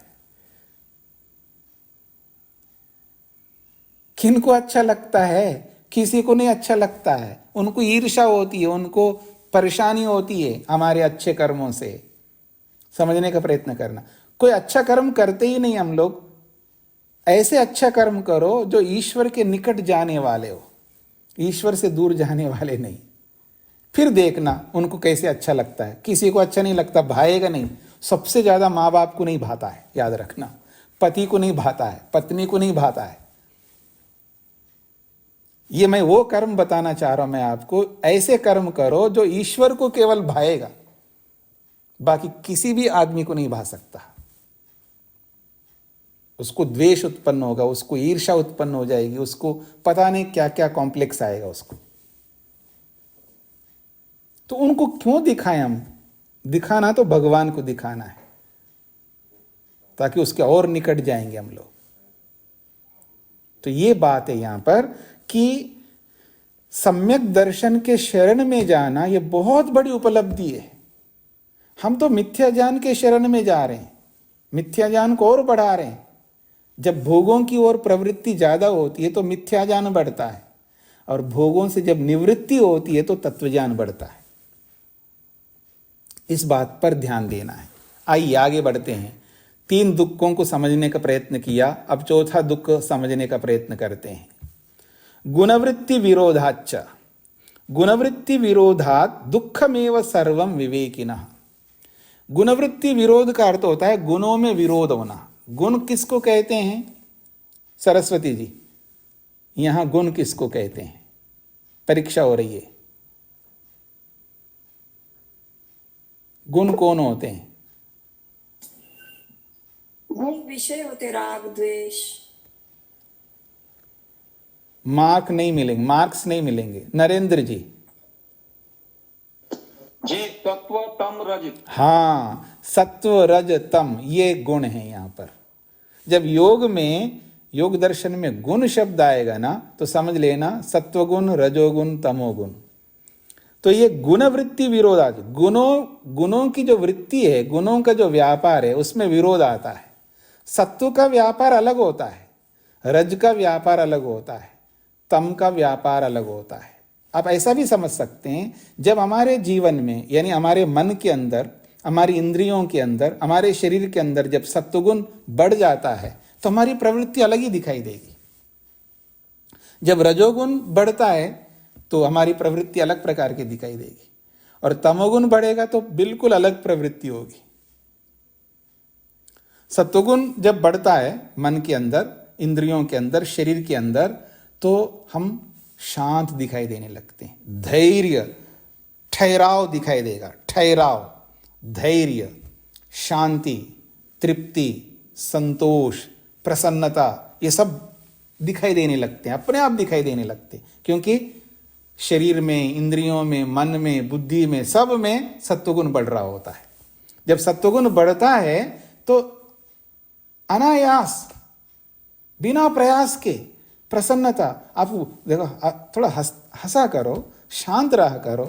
किनको अच्छा लगता है? किसी को नहीं अच्छा लगता है। उनको ईर्ष्या होती है, उनको परेशानी होती है हमारे अच्छे कर्मों से। समझने का प्रयत्न करना। कोई अच्छा कर्म करते ही नहीं हम लोग। ऐसे अच्छा कर्म करो जो ईश्वर के निकट जाने वाले हो, ईश्वर से दूर जाने वाले नहीं। फिर देखना उनको कैसे अच्छा लगता है। किसी को अच्छा नहीं लगता, भाएगा नहीं। सबसे ज्यादा माँ बाप को नहीं भाता है, याद रखना। पति को नहीं भाता है, पत्नी को नहीं भाता है। ये मैं वो कर्म बताना चाह रहा हूं मैं आपको। ऐसे कर्म करो जो ईश्वर को केवल भाएगा, बाकी किसी भी आदमी को नहीं भा सकता। उसको द्वेष उत्पन्न होगा, उसको ईर्ष्या उत्पन्न हो जाएगी, उसको पता नहीं क्या क्या कॉम्प्लेक्स आएगा उसको। तो उनको क्यों दिखाएं हम? दिखाना तो भगवान को दिखाना है, ताकि उसके और निकट जाएंगे हम लोग। तो ये बात है यहां पर कि सम्यक दर्शन के शरण में जाना ये बहुत बड़ी उपलब्धि है। हम तो मिथ्या ज्ञान के शरण में जा रहे हैं, मिथ्या ज्ञान को और बढ़ा रहे हैं। जब भोगों की ओर प्रवृत्ति ज्यादा होती है तो मिथ्या ज्ञान बढ़ता है, और भोगों से जब निवृत्ति होती है तो तत्वज्ञान बढ़ता है। इस बात पर ध्यान देना है। आइए आगे बढ़ते हैं। 3 दुखों को समझने का प्रयत्न किया, अब चौथा दुख समझने का प्रयत्न करते हैं। गुणवृत्ति विरोधाच्च। गुणवृत्ति विरोधात दुखमेव सर्वम विवेकिनः। गुणवृत्ति विरोध का अर्थ होता है गुणों में विरोध होना। गुण किसको कहते हैं सरस्वती जी? यहां गुण किसको कहते हैं? परीक्षा हो रही है। गुण कौन होते हैं? गुण विषय होते, राग द्वेष। मार्क नहीं मिलेंगे, मार्क्स नहीं मिलेंगे। नरेंद्र जी? जी सत्व तम रज। हाँ, सत्व रज तम, ये गुण है यहां पर। जब योग में, योग दर्शन में गुण शब्द आएगा ना, तो समझ लेना सत्वगुण, रजोगुण, तमोगुण। तो ये गुण वृत्ति विरोध आता है। गुणों की जो वृत्ति है, गुणों का जो व्यापार है, उसमें विरोध आता है। सत्व का व्यापार अलग होता है, रज का व्यापार अलग होता है, तम का व्यापार अलग होता है। आप ऐसा भी समझ सकते हैं, जब हमारे जीवन में यानी हमारे मन के अंदर, हमारी इंद्रियों के अंदर, हमारे शरीर के अंदर जब सत्वगुण बढ़ जाता है तो हमारी प्रवृत्ति अलग ही दिखाई देगी। जब रजोगुण बढ़ता है तो हमारी प्रवृत्ति अलग प्रकार की दिखाई देगी, और तमोगुण बढ़ेगा तो बिल्कुल अलग प्रवृत्ति होगी। सत्वगुण जब बढ़ता है मन के अंदर, इंद्रियों के अंदर, शरीर के अंदर, तो हम शांत दिखाई देने लगते हैं। धैर्य, ठहराव दिखाई देगा। ठहराव, धैर्य, शांति, तृप्ति, संतोष, प्रसन्नता, ये सब दिखाई देने लगते हैं, अपने आप दिखाई देने लगते हैं, क्योंकि शरीर में, इंद्रियों में, मन में, बुद्धि में, सब में सत्वगुण बढ़ रहा होता है। जब सत्वगुण बढ़ता है तो अनायास, बिना प्रयास के प्रसन्नता। आप देखो, थोड़ा हंसा करो, शांत रहा करो,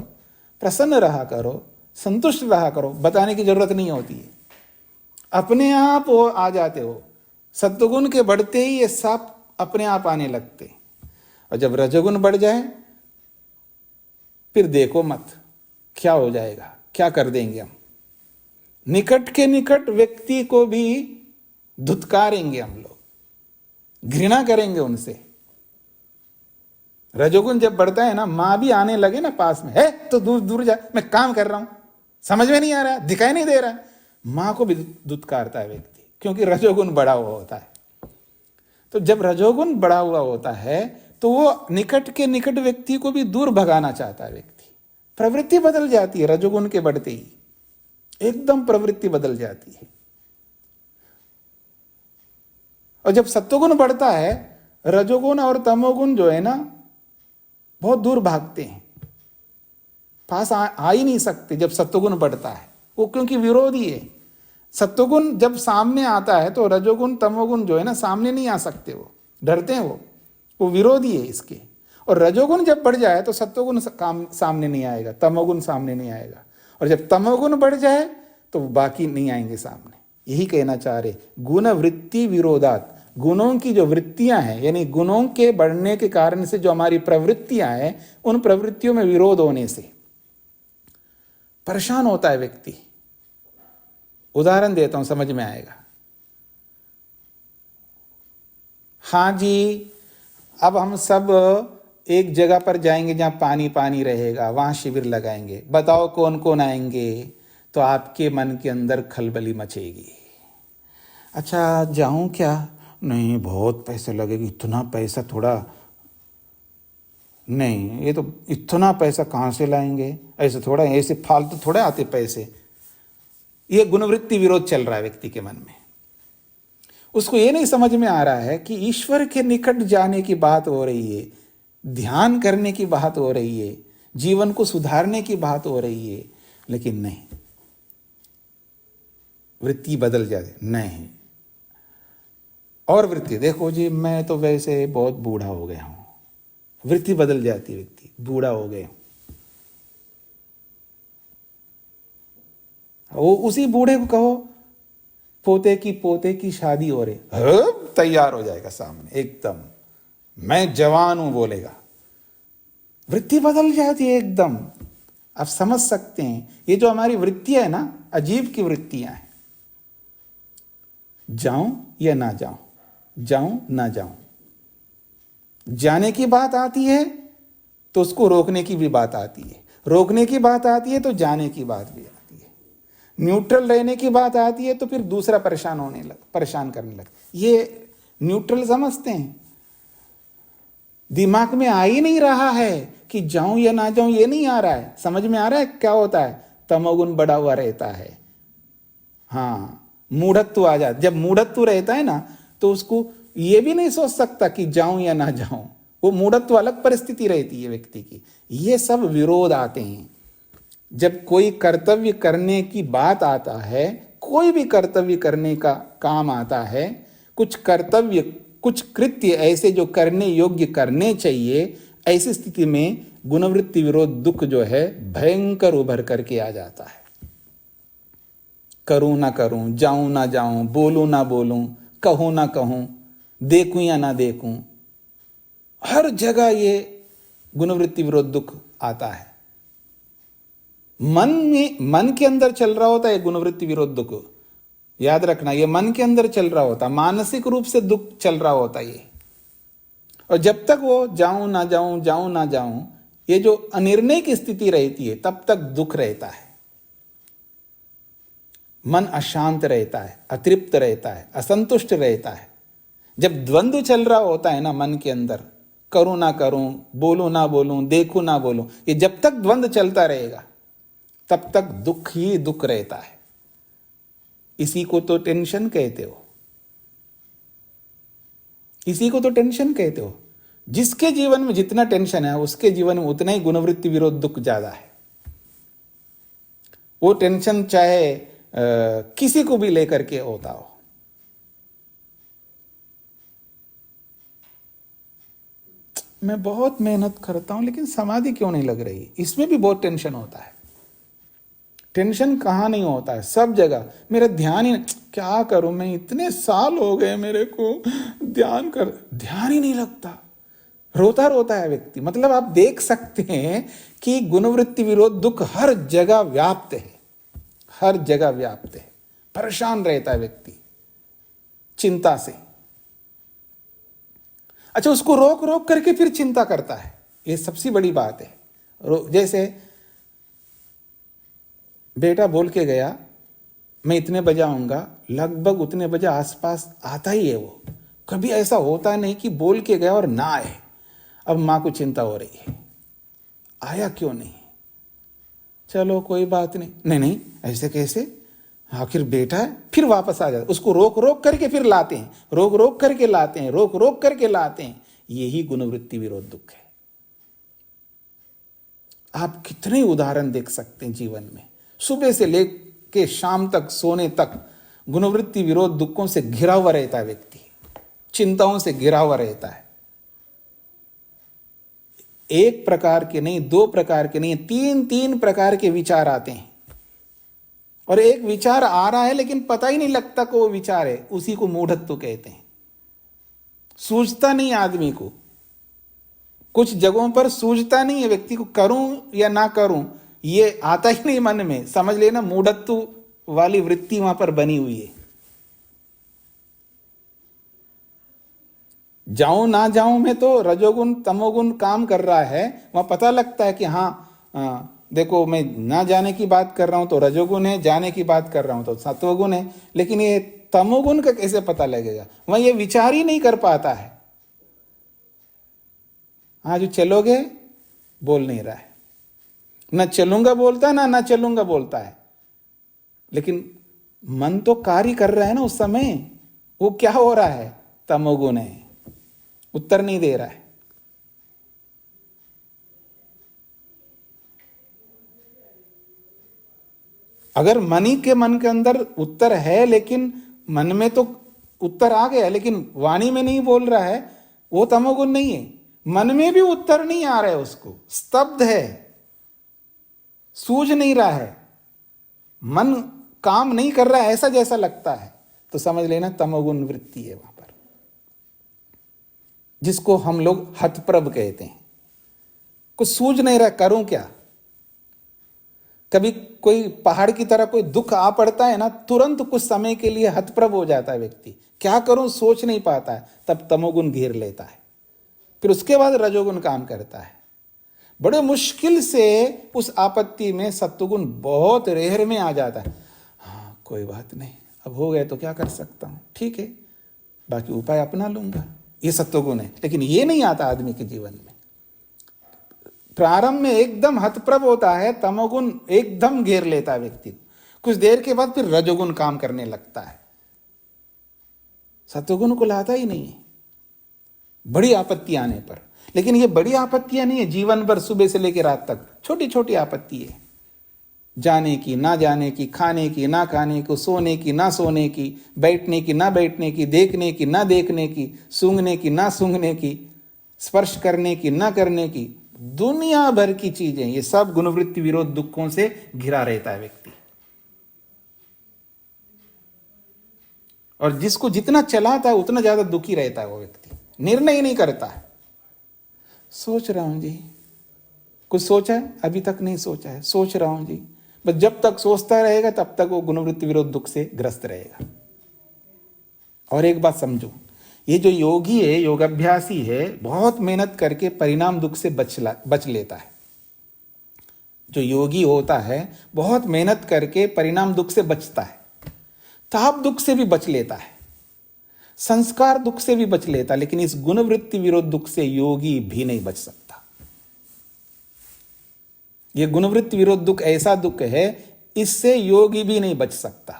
प्रसन्न रहा करो, संतुष्ट रहा करो, बताने की जरूरत नहीं होती है, अपने आप वो आ जाते हो। सत्वगुण के बढ़ते ही ये सब अपने आप आने लगते। और जब रजोगुण बढ़ जाए फिर देखो मत क्या हो जाएगा, क्या कर देंगे हम। निकट के निकट व्यक्ति को भी धुतकारेंगे हम लोग, घृणा करेंगे उनसे। रजोगुण जब बढ़ता है ना, मां भी आने लगे ना पास में, है तो दूर दूर जा, मैं काम कर रहा हूं, समझ में नहीं आ रहा, दिखाई नहीं दे रहा, मां को भी धुतकारता है व्यक्ति, क्योंकि रजोगुण बढ़ा हुआ होता है। तो जब रजोगुण बढ़ा हुआ होता है तो वो निकट के निकट व्यक्ति को भी दूर भगाना चाहता है व्यक्ति। प्रवृत्ति बदल जाती है रजोगुण के बढ़ते ही, एकदम प्रवृत्ति बदल जाती है। और जब सत्वगुण बढ़ता है, रजोगुण और तमोगुण जो है ना, बहुत दूर भागते हैं, पास आ ही नहीं सकते जब सत्वगुण बढ़ता है। वो क्योंकि विरोधी है। सत्वगुण जब सामने आता है तो रजोगुण तमोगुण जो है ना, सामने नहीं आ सकते, वो डरते हैं, वो विरोधी है इसके। और रजोगुण जब बढ़ जाए तो सत्वगुण सामने नहीं आएगा, तमोगुण सामने नहीं आएगा, और जब तमोगुण बढ़ जाए तो बाकी नहीं आएंगे सामने। यही कहना चाह रहे, गुण वृत्ति विरोधात। गुणों की जो वृत्तियां हैं, यानी गुणों के बढ़ने के कारण से जो हमारी प्रवृत्तियां हैं, उन प्रवृत्तियों में विरोध होने से परेशान होता है व्यक्ति। उदाहरण देता हूं, समझ में आएगा। हाँ जी, अब हम सब एक जगह पर जाएंगे जहां पानी पानी रहेगा, वहां शिविर लगाएंगे, बताओ कौन कौन आएंगे? तो आपके मन के अंदर खलबली मचेगी। अच्छा जाऊं क्या? नहीं, बहुत पैसे लगेगी, इतना पैसा थोड़ा नहीं, ये तो इतना पैसा कहाँ से लाएंगे, ऐसे थोड़ा, ऐसे फालतू थोड़े आते पैसे। ये गुणवृत्ति विरोध चल रहा है व्यक्ति के मन में। उसको ये नहीं समझ में आ रहा है कि ईश्वर के निकट जाने की बात हो रही है, ध्यान करने की बात हो रही है, जीवन को सुधारने की बात हो रही है, लेकिन नहीं, वृत्ति बदल जाती। नहीं, और वृत्ति देखो जी, मैं तो वैसे बहुत बूढ़ा हो गया हूं, वृत्ति बदल जाती, व्यक्ति बूढ़ा हो गए। वो उसी बूढ़े को कहो पोते की शादी हो रही, तैयार हो जाएगा सामने एकदम, मैं जवान हूं बोलेगा। वृत्ति बदल जाती है एकदम। आप समझ सकते हैं, ये जो हमारी वृत्तियां है ना, अजीब की वृत्तियां हैं। जाऊं या ना जाऊं, जाऊं ना जाऊं, जाने की बात आती है तो उसको रोकने की भी बात आती है, रोकने की बात आती है तो जाने की बात भी आती है, न्यूट्रल रहने की बात आती है तो फिर दूसरा परेशान करने लगता। ये न्यूट्रल समझते हैं, दिमाग में आ ही नहीं रहा है कि जाऊं या ना जाऊं, ये नहीं आ रहा है। समझ में आ रहा है क्या होता है? तमोगुण बढ़ा हुआ रहता है। हाँ, मूढ़त्व आ जाता। जब मूढ़त्व रहता है ना तो उसको ये भी नहीं सोच सकता कि जाऊं या ना जाऊं, वो मूढ़त्व अलग परिस्थिति रहती है व्यक्ति की। ये सब विरोध आते हैं जब कोई कर्तव्य करने की बात आता है, कोई भी कर्तव्य करने का काम आता है, कुछ कर्तव्य, कुछ कृत्य ऐसे जो करने योग्य करने चाहिए, ऐसी स्थिति में गुणवृत्ति विरोध दुख जो है भयंकर उभर करके आ जाता है। करूं ना करूं, जाऊं ना जाऊं, बोलूं ना बोलूं, कहूं ना कहूं, देखूं या ना देखूं, हर जगह ये गुणवृत्ति विरोध दुख आता है। मन के अंदर चल रहा होता है गुणवृत्ति विरोध दुख, याद रखना, ये मन के अंदर चल रहा होता, मानसिक रूप से दुख चल रहा होता ये। और जब तक वो जाऊं ना जाऊं, जाऊं ना जाऊं, ये जो अनिर्णय की स्थिति रहती है, तब तक दुख रहता है। मन अशांत रहता है, अतृप्त रहता है, असंतुष्ट रहता है। जब द्वंद्व चल रहा होता है ना मन के अंदर, करूं ना करूं, बोलूं ना बोलूं, देखूं ना बोलूं, ये जब तक द्वंद्व चलता रहेगा तब तक दुख ही दुख रहता है। इसी को तो टेंशन कहते हो, इसी को तो टेंशन कहते हो। जिसके जीवन में जितना टेंशन है उसके जीवन में उतना ही गुणवृत्ति विरोध दुख ज्यादा है। वो टेंशन चाहे किसी को भी लेकर के होता हो। मैं बहुत मेहनत करता हूं लेकिन समाधि क्यों नहीं लग रही, इसमें भी बहुत टेंशन होता है। टेंशन कहाँ नहीं होता है, सब जगह। मेरा ध्यान ही, क्या करूं मैं, इतने साल हो गए मेरे को ध्यान ही नहीं लगता, रोता रोता है व्यक्ति। मतलब आप देख सकते हैं कि गुणवृत्ति विरोध दुख हर जगह व्याप्त है, हर जगह व्याप्त है। परेशान रहता है व्यक्ति चिंता से। अच्छा, उसको रोक रोक करके फिर चिंता करता है, ये सबसे बड़ी बात है। जैसे बेटा बोल के गया मैं इतने बजे आऊंगा, लगभग उतने बजे आसपास आता ही है वो। कभी ऐसा होता नहीं कि बोल के गया और ना आए। अब मां को चिंता हो रही है, आया क्यों नहीं, चलो कोई बात नहीं, नहीं नहीं ऐसे कैसे, आखिर बेटा है, फिर वापस आ जाता। उसको रोक रोक करके फिर लाते हैं, रोक रोक करके लाते हैं, रोक रोक करके लाते हैं। यही गुणवृत्ति विरोध दुख है। आप कितने उदाहरण देख सकते हैं जीवन में, सुबह से लेके शाम तक, सोने तक गुणवृत्ति विरोध दुखों से घिरा हुआ रहता है व्यक्ति, चिंताओं से घिरा हुआ रहता है। एक प्रकार के नहीं, दो प्रकार के नहीं, तीन प्रकार के विचार आते हैं। और एक विचार आ रहा है लेकिन पता ही नहीं लगता कि वो विचार है, उसी को मूढ़त्व कहते हैं। सूझता नहीं आदमी को, कुछ जगहों पर सूझता नहीं है व्यक्ति को, करूं या ना करूं ये आता ही नहीं मन में। समझ लेना मूढ़त्व वाली वृत्ति वहां पर बनी हुई है। जाऊं ना जाऊं में तो रजोगुण तमोगुण काम कर रहा है। वहां पता लगता है कि हाँ देखो, मैं ना जाने की बात कर रहा हूं तो रजोगुण है, जाने की बात कर रहा हूं तो सत्वगुण है। लेकिन ये तमोगुण का कैसे पता लगेगा, वहां ये विचार ही नहीं कर पाता है। हाँ जो चलोगे बोल नहीं रहा है, ना चलूंगा बोलता है, ना चलूंगा बोलता है। लेकिन मन तो कार्य कर रहा है ना उस समय। वो क्या हो रहा है, तमोगुण है, उत्तर नहीं दे रहा है। अगर मन के अंदर उत्तर है, लेकिन मन में तो उत्तर आ गया लेकिन वाणी में नहीं बोल रहा है, वो तमोगुण नहीं है। मन में भी उत्तर नहीं आ रहा है, उसको स्तब्ध है, सूझ नहीं रहा है, मन काम नहीं कर रहा है ऐसा जैसा लगता है, तो समझ लेना तमोगुण वृत्ति है वहां पर, जिसको हम लोग हतप्रभ कहते हैं। कुछ सूझ नहीं रहा, करूं क्या। कभी कोई पहाड़ की तरह कोई दुख आ पड़ता है ना, तुरंत कुछ समय के लिए हतप्रभ हो जाता है व्यक्ति, क्या करूं सोच नहीं पाता है, तब तमोगुण घेर लेता है। फिर उसके बाद रजोगुण काम करता है। बड़े मुश्किल से उस आपत्ति में सत्वगुण बहुत रेहर में आ जाता है। हाँ कोई बात नहीं, अब हो गया तो क्या कर सकता हूं, ठीक है, बाकी उपाय अपना लूंगा, ये सत्वगुण है। लेकिन ये नहीं आता आदमी के जीवन में। प्रारंभ में एकदम हतप्रभ होता है, तमोगुण एकदम घेर लेता है व्यक्ति को। कुछ देर के बाद फिर रजोगुण काम करने लगता है, सत्वगुण को लाता ही नहीं है बड़ी आपत्ति आने पर। लेकिन ये बड़ी आपत्तियां नहीं है जीवन भर, सुबह से लेकर रात तक छोटी छोटी आपत्ति है, जाने की ना जाने की, खाने की ना खाने की, सोने की ना सोने की, बैठने की ना बैठने की, देखने की ना देखने की, सूंघने की ना सूंघने की, स्पर्श करने की ना करने की, दुनिया भर की चीजें, ये सब गुणवृत्ति विरोध दुखों से घिरा रहता है व्यक्ति। और जिसको जितना चलाता है उतना ज्यादा दुखी रहता है वो व्यक्ति, निर्णय ही नहीं करता है। सोच रहा हूं जी, कुछ सोचा है? अभी तक नहीं सोचा है, सोच रहा हूं जी। बस जब तक सोचता रहेगा तब तक वो गुणवृत्ति विरोध दुख से ग्रस्त रहेगा। और एक बात समझो, ये जो योगी है, योगाभ्यासी है, बहुत मेहनत करके परिणाम दुख से बच लेता है। जो योगी होता है बहुत मेहनत करके परिणाम दुख से बचता है, ताप दुख से भी बच लेता है, संस्कार दुख से भी बच लेता है, लेकिन इस गुणवृत्ति विरोध दुख से योगी भी नहीं बच सकता। यह गुणवृत्ति विरोध दुख ऐसा दुख है, इससे योगी भी नहीं बच सकता।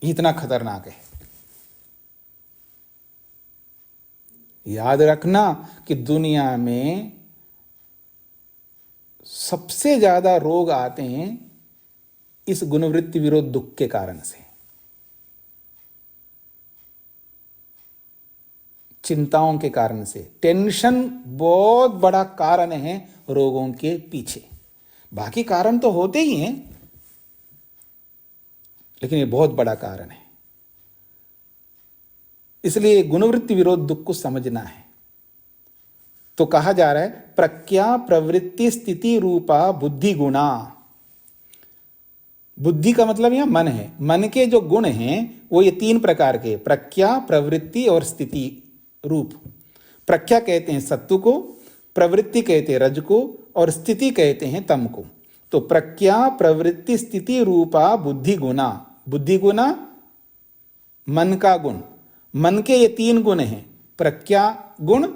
इतना खतरनाक है। याद रखना कि दुनिया में सबसे ज्यादा रोग आते हैं इस गुणवृत्ति विरोध दुख के कारण से। चिंताओं के कारण से। टेंशन बहुत बड़ा कारण है रोगों के पीछे। बाकी कारण तो होते ही हैं, लेकिन ये बहुत बड़ा कारण है। इसलिए गुणवृत्ति विरोध दुख को समझना है। तो कहा जा रहा है प्रज्ञा प्रवृत्ति स्थिति रूपा बुद्धि गुणा। बुद्धि का मतलब यहां मन है। मन के जो गुण हैं वो ये तीन प्रकार के, प्रज्ञा प्रवृत्ति और स्थिति रूप। प्रज्ञा कहते हैं सत्व को, प्रवृत्ति कहते हैं रज को, और स्थिति कहते हैं तम को। तो प्रज्ञा प्रवृत्ति स्थिति रूपा बुद्धि गुणा। बुद्धि गुणा मन का गुण। मन के ये तीन गुण हैं, प्रज्ञा गुण,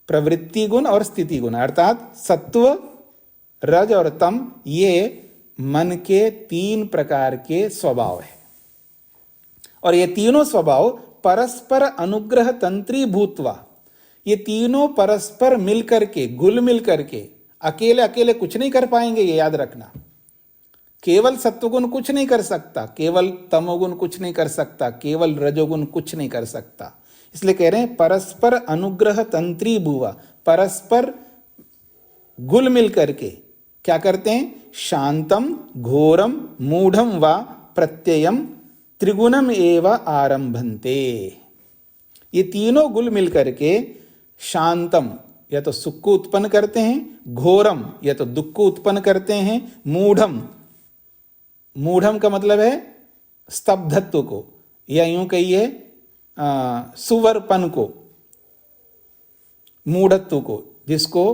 प्रवृत्ति गुण और स्थिति गुण। अर्थात सत्व, रज और तम ये मन के तीन प्रकार के स्वभाव है। और ये तीनों स्वभाव परस्पर अनुग्रह तंत्री भूतवा। ये तीनों परस्पर मिलकर के, घुल मिल करके, अकेले अकेले कुछ नहीं कर पाएंगे, ये याद रखना। केवल सत्वगुण कुछ नहीं कर सकता, केवल तमोगुण कुछ नहीं कर सकता, केवल रजोगुण कुछ नहीं कर सकता। इसलिए कह रहे हैं परस्पर अनुग्रह तंत्री भुवा। परस्पर घुल मिल करके क्या करते हैं? शांतम घोरम मूढ़म व प्रत्ययम त्रिगुणम एव आरंभन्ते। ये तीनों गुल मिल करके शांतम या तो सुख को उत्पन्न करते हैं, घोरम या तो दुख को उत्पन्न करते हैं, मूढ़म, मूढ़म का मतलब है स्तब्धत्व को, या यूं कहिए सुवरपन को, मूढ़त्व को, जिसको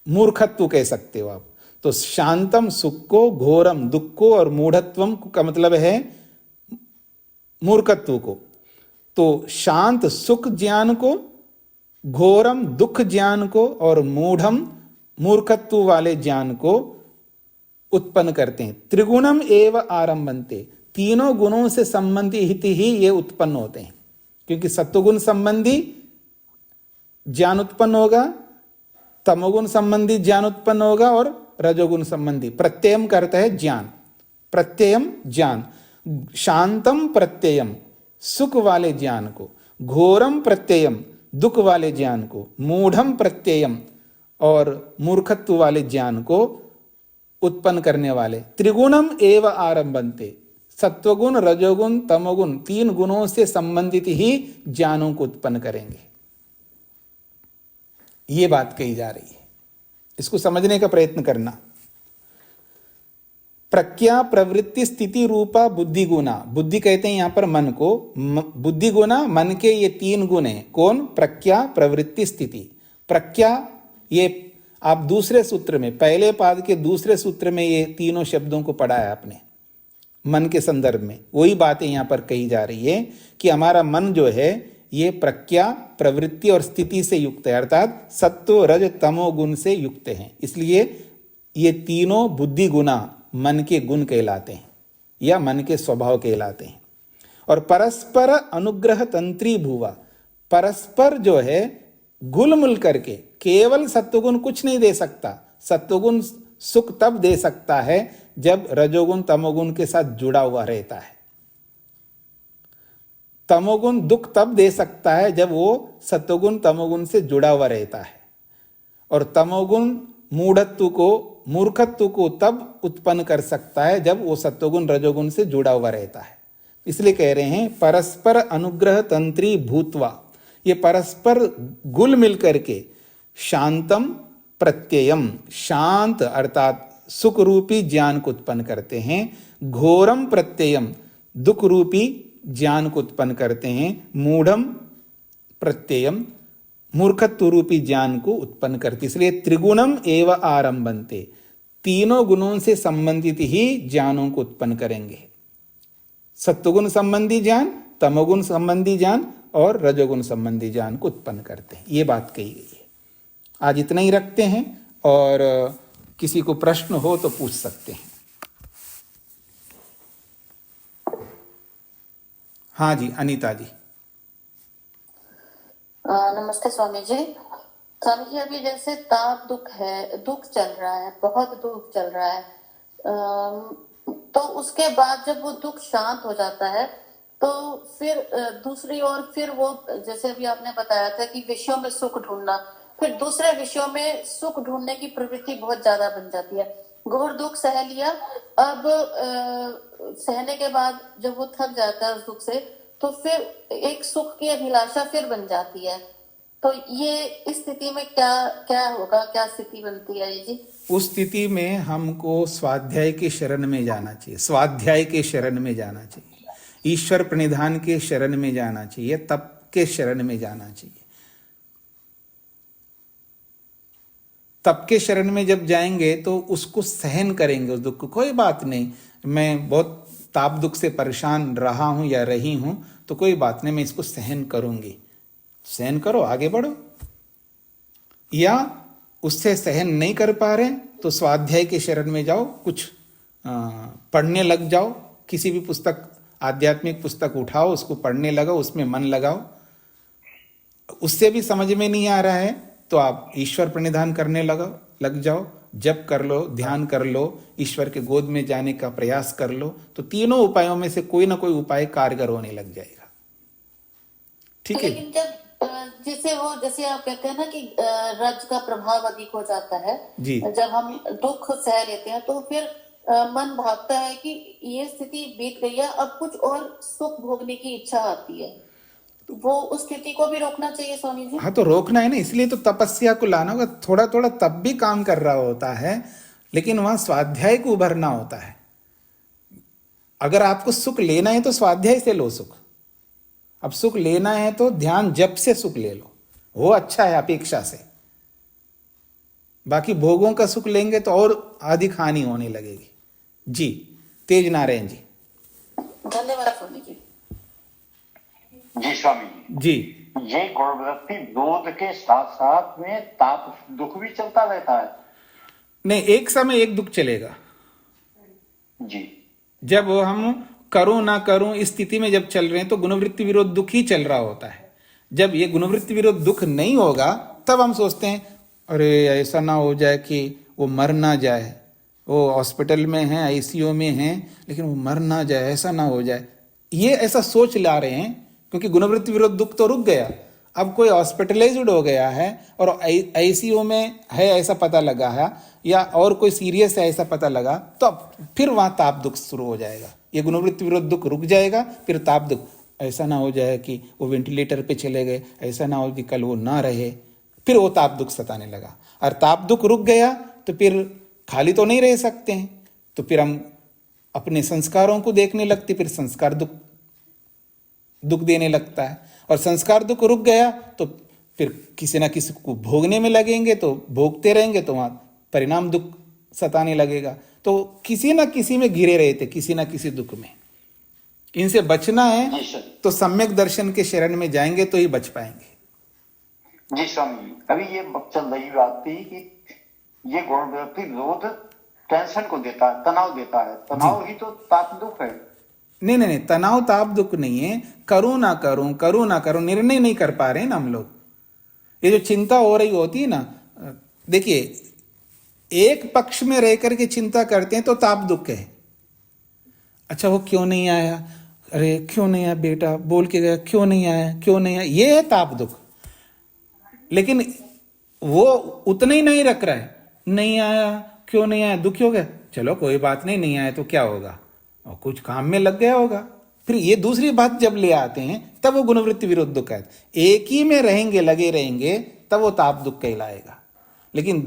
मूर्खत्व कह सकते हो आप। तो शांतम सुख को, घोरम दुख को, और मूढ़त्वम का मतलब है मूर्खत्व को। तो शांत सुख ज्ञान को, घोरम दुख ज्ञान को, और मूढ़म मूर्खत्व वाले ज्ञान को उत्पन्न करते हैं। त्रिगुणम एव आरंभन्ते। तीनों गुणों से संबंधित ही ये उत्पन्न होते हैं, क्योंकि सत्वगुण संबंधी ज्ञान उत्पन्न होगा, तमोगुण संबंधी ज्ञान उत्पन्न होगा, और रजोगुण संबंधी। प्रत्ययम करता है ज्ञान, प्रत्ययम ज्ञान। शांतम प्रत्ययम सुख वाले ज्ञान को, घोरम प्रत्ययम दुख वाले ज्ञान को, मूढ़म प्रत्ययम और मूर्खत्व वाले ज्ञान को उत्पन्न करने वाले। त्रिगुणम एव आरंभन्ते। सत्वगुण रजोगुण तमोगुण तीन गुणों से संबंधित ही ज्ञानों को उत्पन्न करेंगे। ये बात कही जा रही है, इसको समझने का प्रयत्न करना। प्रज्ञा प्रवृत्ति स्थिति रूपा बुद्धि गुणा। बुद्धि कहते हैं यहां पर मन को। बुद्धि गुणा मन के ये तीन गुण हैं। कौन? प्रज्ञा प्रवृत्ति स्थिति। प्रज्ञा ये आप दूसरे सूत्र में, पहले पाद के दूसरे सूत्र में ये तीनों शब्दों को पढ़ा है आपने, मन के संदर्भ में। वही बातें यहां पर कही जा रही है कि हमारा मन जो है ये प्रज्ञा प्रवृत्ति और स्थिति से युक्त है, अर्थात सत्व रज तमो गुण से युक्त है। इसलिए ये तीनों बुद्धि गुणा मन के गुण कहलाते हैं या मन के स्वभाव कहलाते हैं। और परस्पर अनुग्रह तंत्री भुवा। परस्पर जो है घुल मिल करके, केवल सत्वगुण कुछ नहीं दे सकता। सत्वगुण सुख तब दे सकता है जब रजोगुण तमोगुण के साथ जुड़ा हुआ रहता है, तमोगुण दुख तब दे सकता है जब वो सत्वगुण तमोगुण से जुड़ा हुआ रहता है, और तमोगुण मूढ़त्व को मूर्खत्व को तब उत्पन्न कर सकता है जब वो सत्वगुण रजोगुण से जुड़ा हुआ रहता है। इसलिए कह रहे हैं परस्पर अनुग्रह तंत्री भूतवा, ये परस्पर गुल मिलकर के शांतम प्रत्ययम, शांत अर्थात सुख रूपी ज्ञान को उत्पन्न करते हैं, घोरम प्रत्ययम दुख रूपी ज्ञान को उत्पन्न करते हैं, मूढ़म प्रत्ययम मूर्खत्व रूपी ज्ञान को उत्पन्न करते। इसलिए त्रिगुणम एव आरंभन्ते, तीनों गुणों से संबंधित ही ज्ञानों को उत्पन्न करेंगे। सत्वगुण संबंधी ज्ञान, तमोगुण संबंधी ज्ञान और रजोगुण संबंधी ज्ञान को उत्पन्न करते हैं। ये बात कही गई है। आज इतना ही रखते हैं, और किसी को प्रश्न हो तो पूछ सकते हैं। हाँ जी, अनीता जी। नमस्ते स्वामी जी। स्वामी जी, अभी जैसे ताप दुख है, दुख चल रहा है, बहुत दुख चल रहा है, तो उसके बाद जब वो दुख शांत हो जाता है तो फिर दूसरी ओर फिर वो, जैसे अभी आपने बताया था कि विषयों में सुख ढूंढना, फिर दूसरे विषयों में सुख ढूंढने की प्रवृत्ति बहुत ज्यादा बन जाती है। घोर दुख सह लिया, अब सहने के बाद जब वो थक जाता है उस दुख से, तो फिर एक सुख की अभिलाषा फिर बन जाती है। तो ये इस स्थिति में क्या क्या होगा, क्या स्थिति बनती है ये जी? उस स्थिति में हमको स्वाध्याय के शरण में जाना चाहिए, स्वाध्याय के शरण में जाना चाहिए, ईश्वर प्रणिधान के शरण में जाना चाहिए, तप के शरण में जाना चाहिए। तप के शरण में जब जाएंगे तो उसको सहन करेंगे, उस दुख को। कोई बात नहीं, मैं बहुत ताप दुख से परेशान रहा हूं या रही हूं, तो कोई बात नहीं, मैं इसको सहन करूंगी। सहन करो, आगे बढ़ो। या उससे सहन नहीं कर पा रहे तो स्वाध्याय के शरण में जाओ, कुछ पढ़ने लग जाओ, किसी भी पुस्तक, आध्यात्मिक पुस्तक उठाओ, उसको पढ़ने लगाओ, उसमें मन लगाओ। उससे भी समझ में नहीं आ रहा है तो आप ईश्वर प्रणिधान करने लग जाओ, जप कर लो, ध्यान कर लो, ईश्वर के गोद में जाने का प्रयास कर लो, तो तीनों उपायों में से कोई ना कोई उपाय कारगर होने लग जाएगा। ठीक है। लेकिन जब जैसे आप कहते हैं ना कि रज का प्रभाव अधिक हो जाता है जी, जब हम दुख सह लेते हैं, तो फिर मन भागता है कि ये स्थिति बीत गई है, अब कुछ और सुख भोगने की इच्छा आती है, वो उस स्थिति को भी रोकना चाहिए स्वामी जी? हाँ, तो रोकना है ना, इसलिए तो तपस्या को लाना होगा। थोड़ा थोड़ा तब भी काम कर रहा होता है, लेकिन वहां स्वाध्याय को उभरना होता है। अगर आपको सुख लेना है तो स्वाध्याय से लो सुख। अब सुख लेना है तो ध्यान जप से सुख ले लो, वो अच्छा है अपेक्षा से। बाकी भोगों का सुख लेंगे तो और अधिक हानि होने लगेगी। जी, तेज नारायण जी। धन्यवाद स्वामी जी। जी स्वामी जी, ये गुणवृत्ति बोध के साथ साथ में ताप दुख भी चलता रहता है? नहीं, एक समय एक दुख चलेगा। जी, जब हम करूं ना करूं इस स्थिति में जब चल रहे हैं तो गुणवृत्ति विरोध दुख ही चल रहा होता है। जब ये गुणवृत्ति विरोध दुख नहीं होगा तब हम सोचते हैं अरे ऐसा ना हो जाए कि वो मर ना जाए, वो हॉस्पिटल में है, आईसीयू में है, लेकिन वो मर ना जाए, ऐसा ना हो जाए। ये ऐसा सोच ला रहे हैं क्योंकि गुणवृत्ति विरोध दुख तो रुक गया। अब कोई हॉस्पिटलाइज्ड हो गया है और आईसीयू में है ऐसा पता लगा है, या और कोई सीरियस है ऐसा पता लगा, तो फिर वहां ताप दुख शुरू हो जाएगा। ये गुणवृत्ति विरोध दुख रुक जाएगा, फिर ताप दुख। ऐसा ना हो जाए कि वो वेंटिलेटर पे चले गए, ऐसा ना हो कि कल वो ना रहे, फिर वो ताप दुख सताने लगा। और ताप दुख रुक गया तो फिर खाली तो नहीं रह सकते हैं, तो फिर हम अपने संस्कारों को देखने लगते, फिर संस्कार दुख देने लगता है। और संस्कार दुख रुक गया तो फिर किसी ना किसी को भोगने में लगेंगे, तो भोगते रहेंगे तो वहां परिणाम दुख सताने लगेगा। तो किसी ना किसी में घिरे रहते, किसी ना किसी दुख में। इनसे बचना है तो सम्यक दर्शन के शरण में जाएंगे तो ही बच पाएंगे। जी स्वामी, अभी ये चल रही बात थी कि ये गुणवृत्ति विरोध टेंशन को देता है, तनाव देता है। तनाव ही तो ताप दुख है। नहीं नहीं नहीं, तनाव ताप दुख नहीं है। करूं ना करूं निर्णय नहीं कर पा रहे हैं ना हम लोग। ये जो चिंता हो रही होती है ना, देखिए एक पक्ष में रह करके चिंता करते हैं तो ताप दुख है। अच्छा वो क्यों नहीं आया, अरे क्यों नहीं आया बेटा, बोल के गया क्यों नहीं आया, क्यों नहीं आया, ये है ताप दुख। लेकिन वो उतना ही नहीं रख रहा है, नहीं आया, क्यों नहीं आया, दुखी हो गया, चलो कोई बात नहीं, नहीं आया तो क्या होगा, और कुछ काम में लग गया होगा। फिर ये दूसरी बात जब ले आते हैं तब वो गुणवृत्ति विरोध दुख है। एक ही में रहेंगे, लगे रहेंगे, तब वो ताप दुख कहलाएगा। लेकिन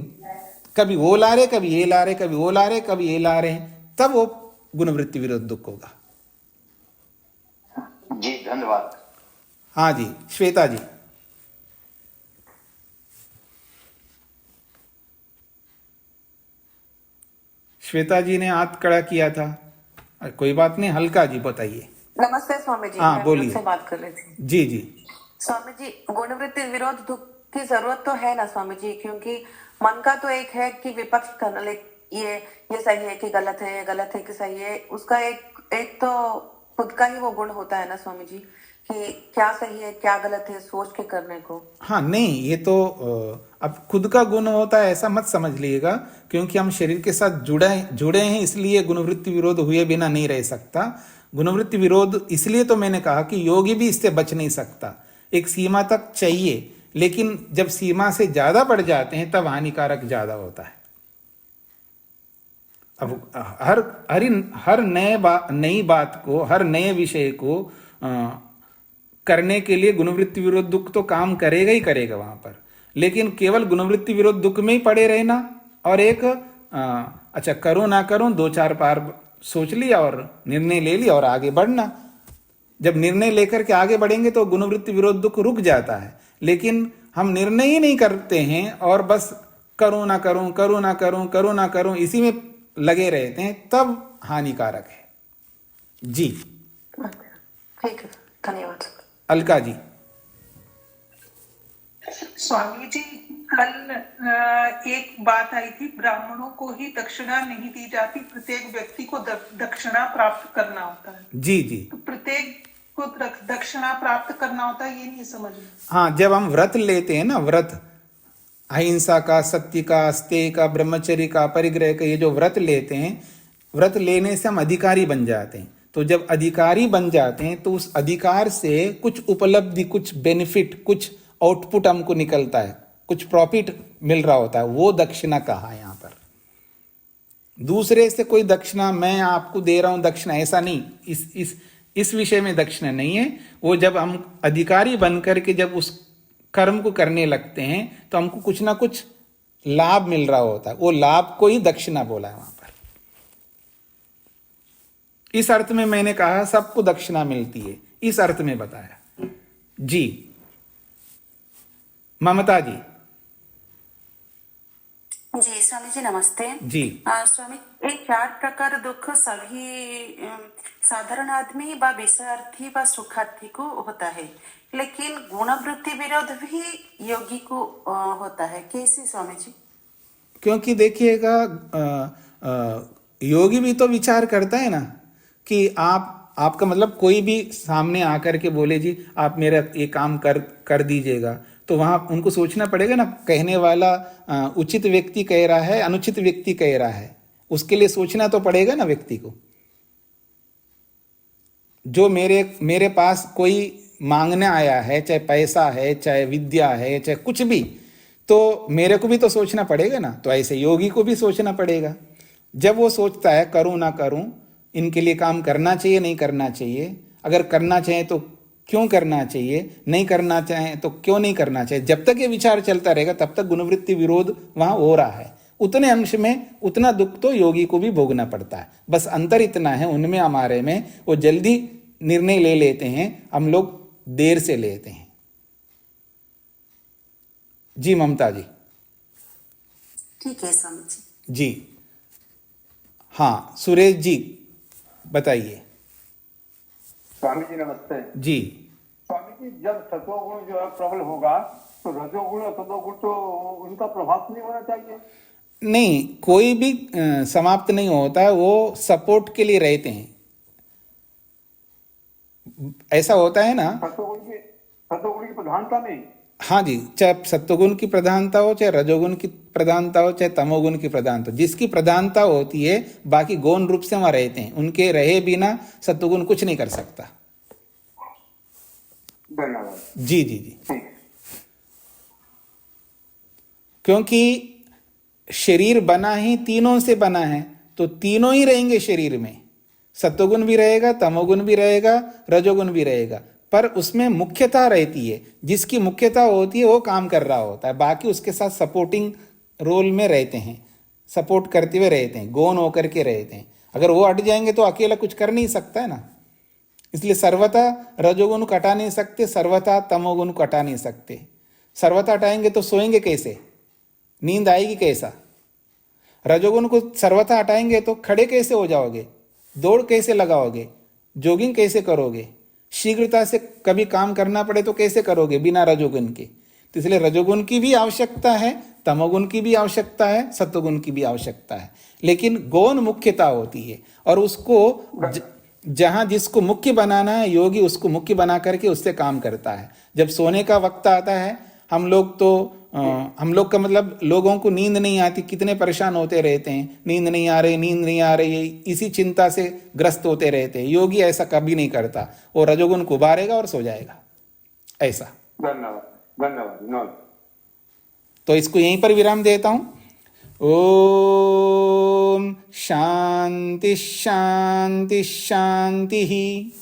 कभी वो ला रहे, कभी ये ला रहे, कभी वो ला रहे, कभी ये ला रहे हैं, तब वो गुणवृत्ति विरोध दुख होगा। जी धन्यवाद। हाँ जी, श्वेता जी। श्वेता जी ने हाथ खड़ा किया था, कोई बात नहीं, हल्का जी बताइए। नमस्ते स्वामी जी। हाँ, मैं बोलिए। आपसे बात कर रही थी। जी जी। स्वामी जी, गुणवृत्ति विरोध दुख की जरूरत तो है ना स्वामी जी, क्योंकि मन का तो एक है कि विपक्ष करना, ये सही है कि गलत है, ये गलत है कि सही है, उसका एक तो खुद का ही वो गुण होता है ना स्वामी जी, कि क्या सही है क्या गलत है सोच के करने को। हाँ नहीं, ये तो अब खुद का गुण होता है ऐसा मत समझ लीजिएगा, क्योंकि हम शरीर के साथ जुड़े हैं, इसलिए गुणवृत्ति विरोध हुए बिना नहीं रह सकता। गुणवृत्ति विरोध इसलिए तो मैंने कहा कि योगी भी इससे बच नहीं सकता, एक सीमा तक चाहिए, लेकिन जब सीमा से ज्यादा बढ़ जाते हैं तब हानिकारक ज्यादा होता है। अब हर नई बात को, हर नए विषय को करने के लिए गुणवृत्ति विरोध दुख तो काम करेगा ही करेगा वहां पर, लेकिन केवल गुणवृत्ति विरोध दुख में ही पड़े रहना और एक अच्छा करूं ना करूं, दो चार बार सोच लिया और निर्णय ले लिया और आगे बढ़ना। जब निर्णय लेकर के आगे बढ़ेंगे तो गुणवृत्ति विरोध दुख रुक जाता है, लेकिन हम निर्णय ही नहीं करते हैं और बस करूं ना करूं, करूं ना करूं, करूं ना करूं, इसी में लगे रहते हैं, तब हानिकारक है। जी ठीक है, धन्यवाद। अलका जी। स्वामी जी, कल एक बात आई थी, ब्राह्मणों को ही दक्षिणा नहीं दी जाती, प्रत्येक व्यक्ति को दक्षिणा प्राप्त करना होता है। जी जी। तो प्रत्येक को दक्षिणा प्राप्त करना होता है, ये नहीं समझ में। हाँ, जब हम व्रत लेते हैं ना, व्रत अहिंसा का, सत्य का, अस्तेय का, ब्रह्मचर्य का, परिग्रह का, ये जो व्रत लेते हैं, व्रत लेने से हम अधिकारी बन जाते हैं। तो जब अधिकारी बन जाते हैं तो उस अधिकार से कुछ उपलब्धि, कुछ बेनिफिट, कुछ आउटपुट हमको निकलता है, कुछ प्रॉफिट मिल रहा होता है, वो दक्षिणा कहा यहाँ पर। दूसरे से कोई दक्षिणा मैं आपको दे रहा हूं दक्षिणा, ऐसा नहीं, इस विषय में दक्षिणा नहीं है। वो जब हम अधिकारी बन करके जब उस कर्म को करने लगते हैं तो हमको कुछ ना कुछ लाभ मिल रहा होता है, वो लाभ को ही दक्षिणा बोला है वहां पर। इस अर्थ में मैंने कहा सबको दक्षिणा मिलती है, इस अर्थ में बताया। जी ममता जी। जी स्वामी जी नमस्ते। जी स्वामी, एक 4 प्रकार दुख सभी साधारण आदमी व विषयार्थी व सुखार्थी को होता है, लेकिन गुणवृत्ति विरोध भी योगी को होता है, कैसे स्वामी जी? क्योंकि देखिएगा, योगी भी तो विचार करता है ना कि आपका मतलब कोई भी सामने आकर के बोले जी आप मेरा ये काम कर दीजिएगा, तो वहां उनको सोचना पड़ेगा ना, कहने वाला उचित व्यक्ति कह रहा है, अनुचित व्यक्ति कह रहा है, उसके लिए सोचना तो पड़ेगा ना व्यक्ति को। जो मेरे पास कोई मांगने आया है, चाहे पैसा है, चाहे विद्या है, चाहे कुछ भी, तो मेरे को भी तो सोचना पड़ेगा ना। तो ऐसे योगी को भी सोचना पड़ेगा। जब वो सोचता है करूं ना करूं, इनके लिए काम करना चाहिए नहीं करना चाहिए, अगर करना चाहिए तो क्यों करना चाहिए, नहीं करना चाहे तो क्यों नहीं करना चाहिए, जब तक ये विचार चलता रहेगा तब तक गुणवृत्ति विरोध वहां हो रहा है। उतने अंश में उतना दुख तो योगी को भी भोगना पड़ता है। बस अंतर इतना है उनमें हमारे में, वो जल्दी निर्णय ले लेते हैं, हम लोग देर से लेते हैं। जी ममता जी। ठीक है स्वामी जी। जी हाँ, सुरेश जी बताइए। स्वामी जी नमस्ते। जी स्वामी जी, जब सत्वगुण जो है प्रबल होगा तो रजोगुण और तमोगुण तो उनका प्रभाव नहीं होना चाहिए? नहीं, कोई भी समाप्त नहीं होता है, वो सपोर्ट के लिए रहते हैं। ऐसा होता है ना, सत्वगुण की प्रधानता नहीं। हाँ जी, चाहे सत्वगुण की प्रधानता हो, चाहे रजोगुण की प्रधानता हो, चाहे तमोगुण की प्रधानता हो, जिसकी प्रधानता होती है बाकी गौण रूप से वहां रहते हैं, उनके रहे बिना सत्वगुण कुछ नहीं कर सकता। धन्यवाद। जी जी जी। ठीक। क्योंकि शरीर बना ही तीनों से बना है, तो तीनों ही रहेंगे शरीर में। सत्वगुण भी रहेगा, तमोगुण भी रहेगा, रजोगुण भी रहेगा, पर उसमें मुख्यता रहती है। जिसकी मुख्यता होती है वो काम कर रहा होता है, बाकी उसके साथ सपोर्टिंग रोल में रहते हैं, सपोर्ट करते हुए रहते हैं, गौण होकर के रहते हैं। अगर वो हट जाएंगे तो अकेला कुछ कर नहीं सकता है ना। इसलिए सर्वथा रजोगुण को हटा नहीं सकते, सर्वथा तमोगुण को हटा नहीं सकते। सर्वथा हटाएंगे तो सोएंगे कैसे, नींद आएगी कैसा। रजोगुण को सर्वथा हटाएंगे तो खड़े कैसे हो जाओगे, दौड़ कैसे लगाओगे, जॉगिंग कैसे करोगे, शीघ्रता से कभी काम करना पड़े तो कैसे करोगे बिना रजोगुण के। तो इसलिए रजोगुण की भी आवश्यकता है, तमोगुण की भी आवश्यकता है, सत्वगुण की भी आवश्यकता है, लेकिन गौण मुख्यता होती है। और उसको जहां जिसको मुख्य बनाना है, योगी उसको मुख्य बना करके उससे काम करता है। जब सोने का वक्त आता है, हम लोग का मतलब लोगों को नींद नहीं आती, कितने परेशान होते रहते हैं, नींद नहीं आ रही, नींद नहीं आ रही, इसी चिंता से ग्रस्त होते रहते हैं। योगी ऐसा कभी नहीं करता, वो रजोगुण को उबारेगा और सो जाएगा ऐसा। धन्यवाद धन्यवाद। तो इसको यहीं पर विराम देता हूं। ओम शांति शांति शांति ही।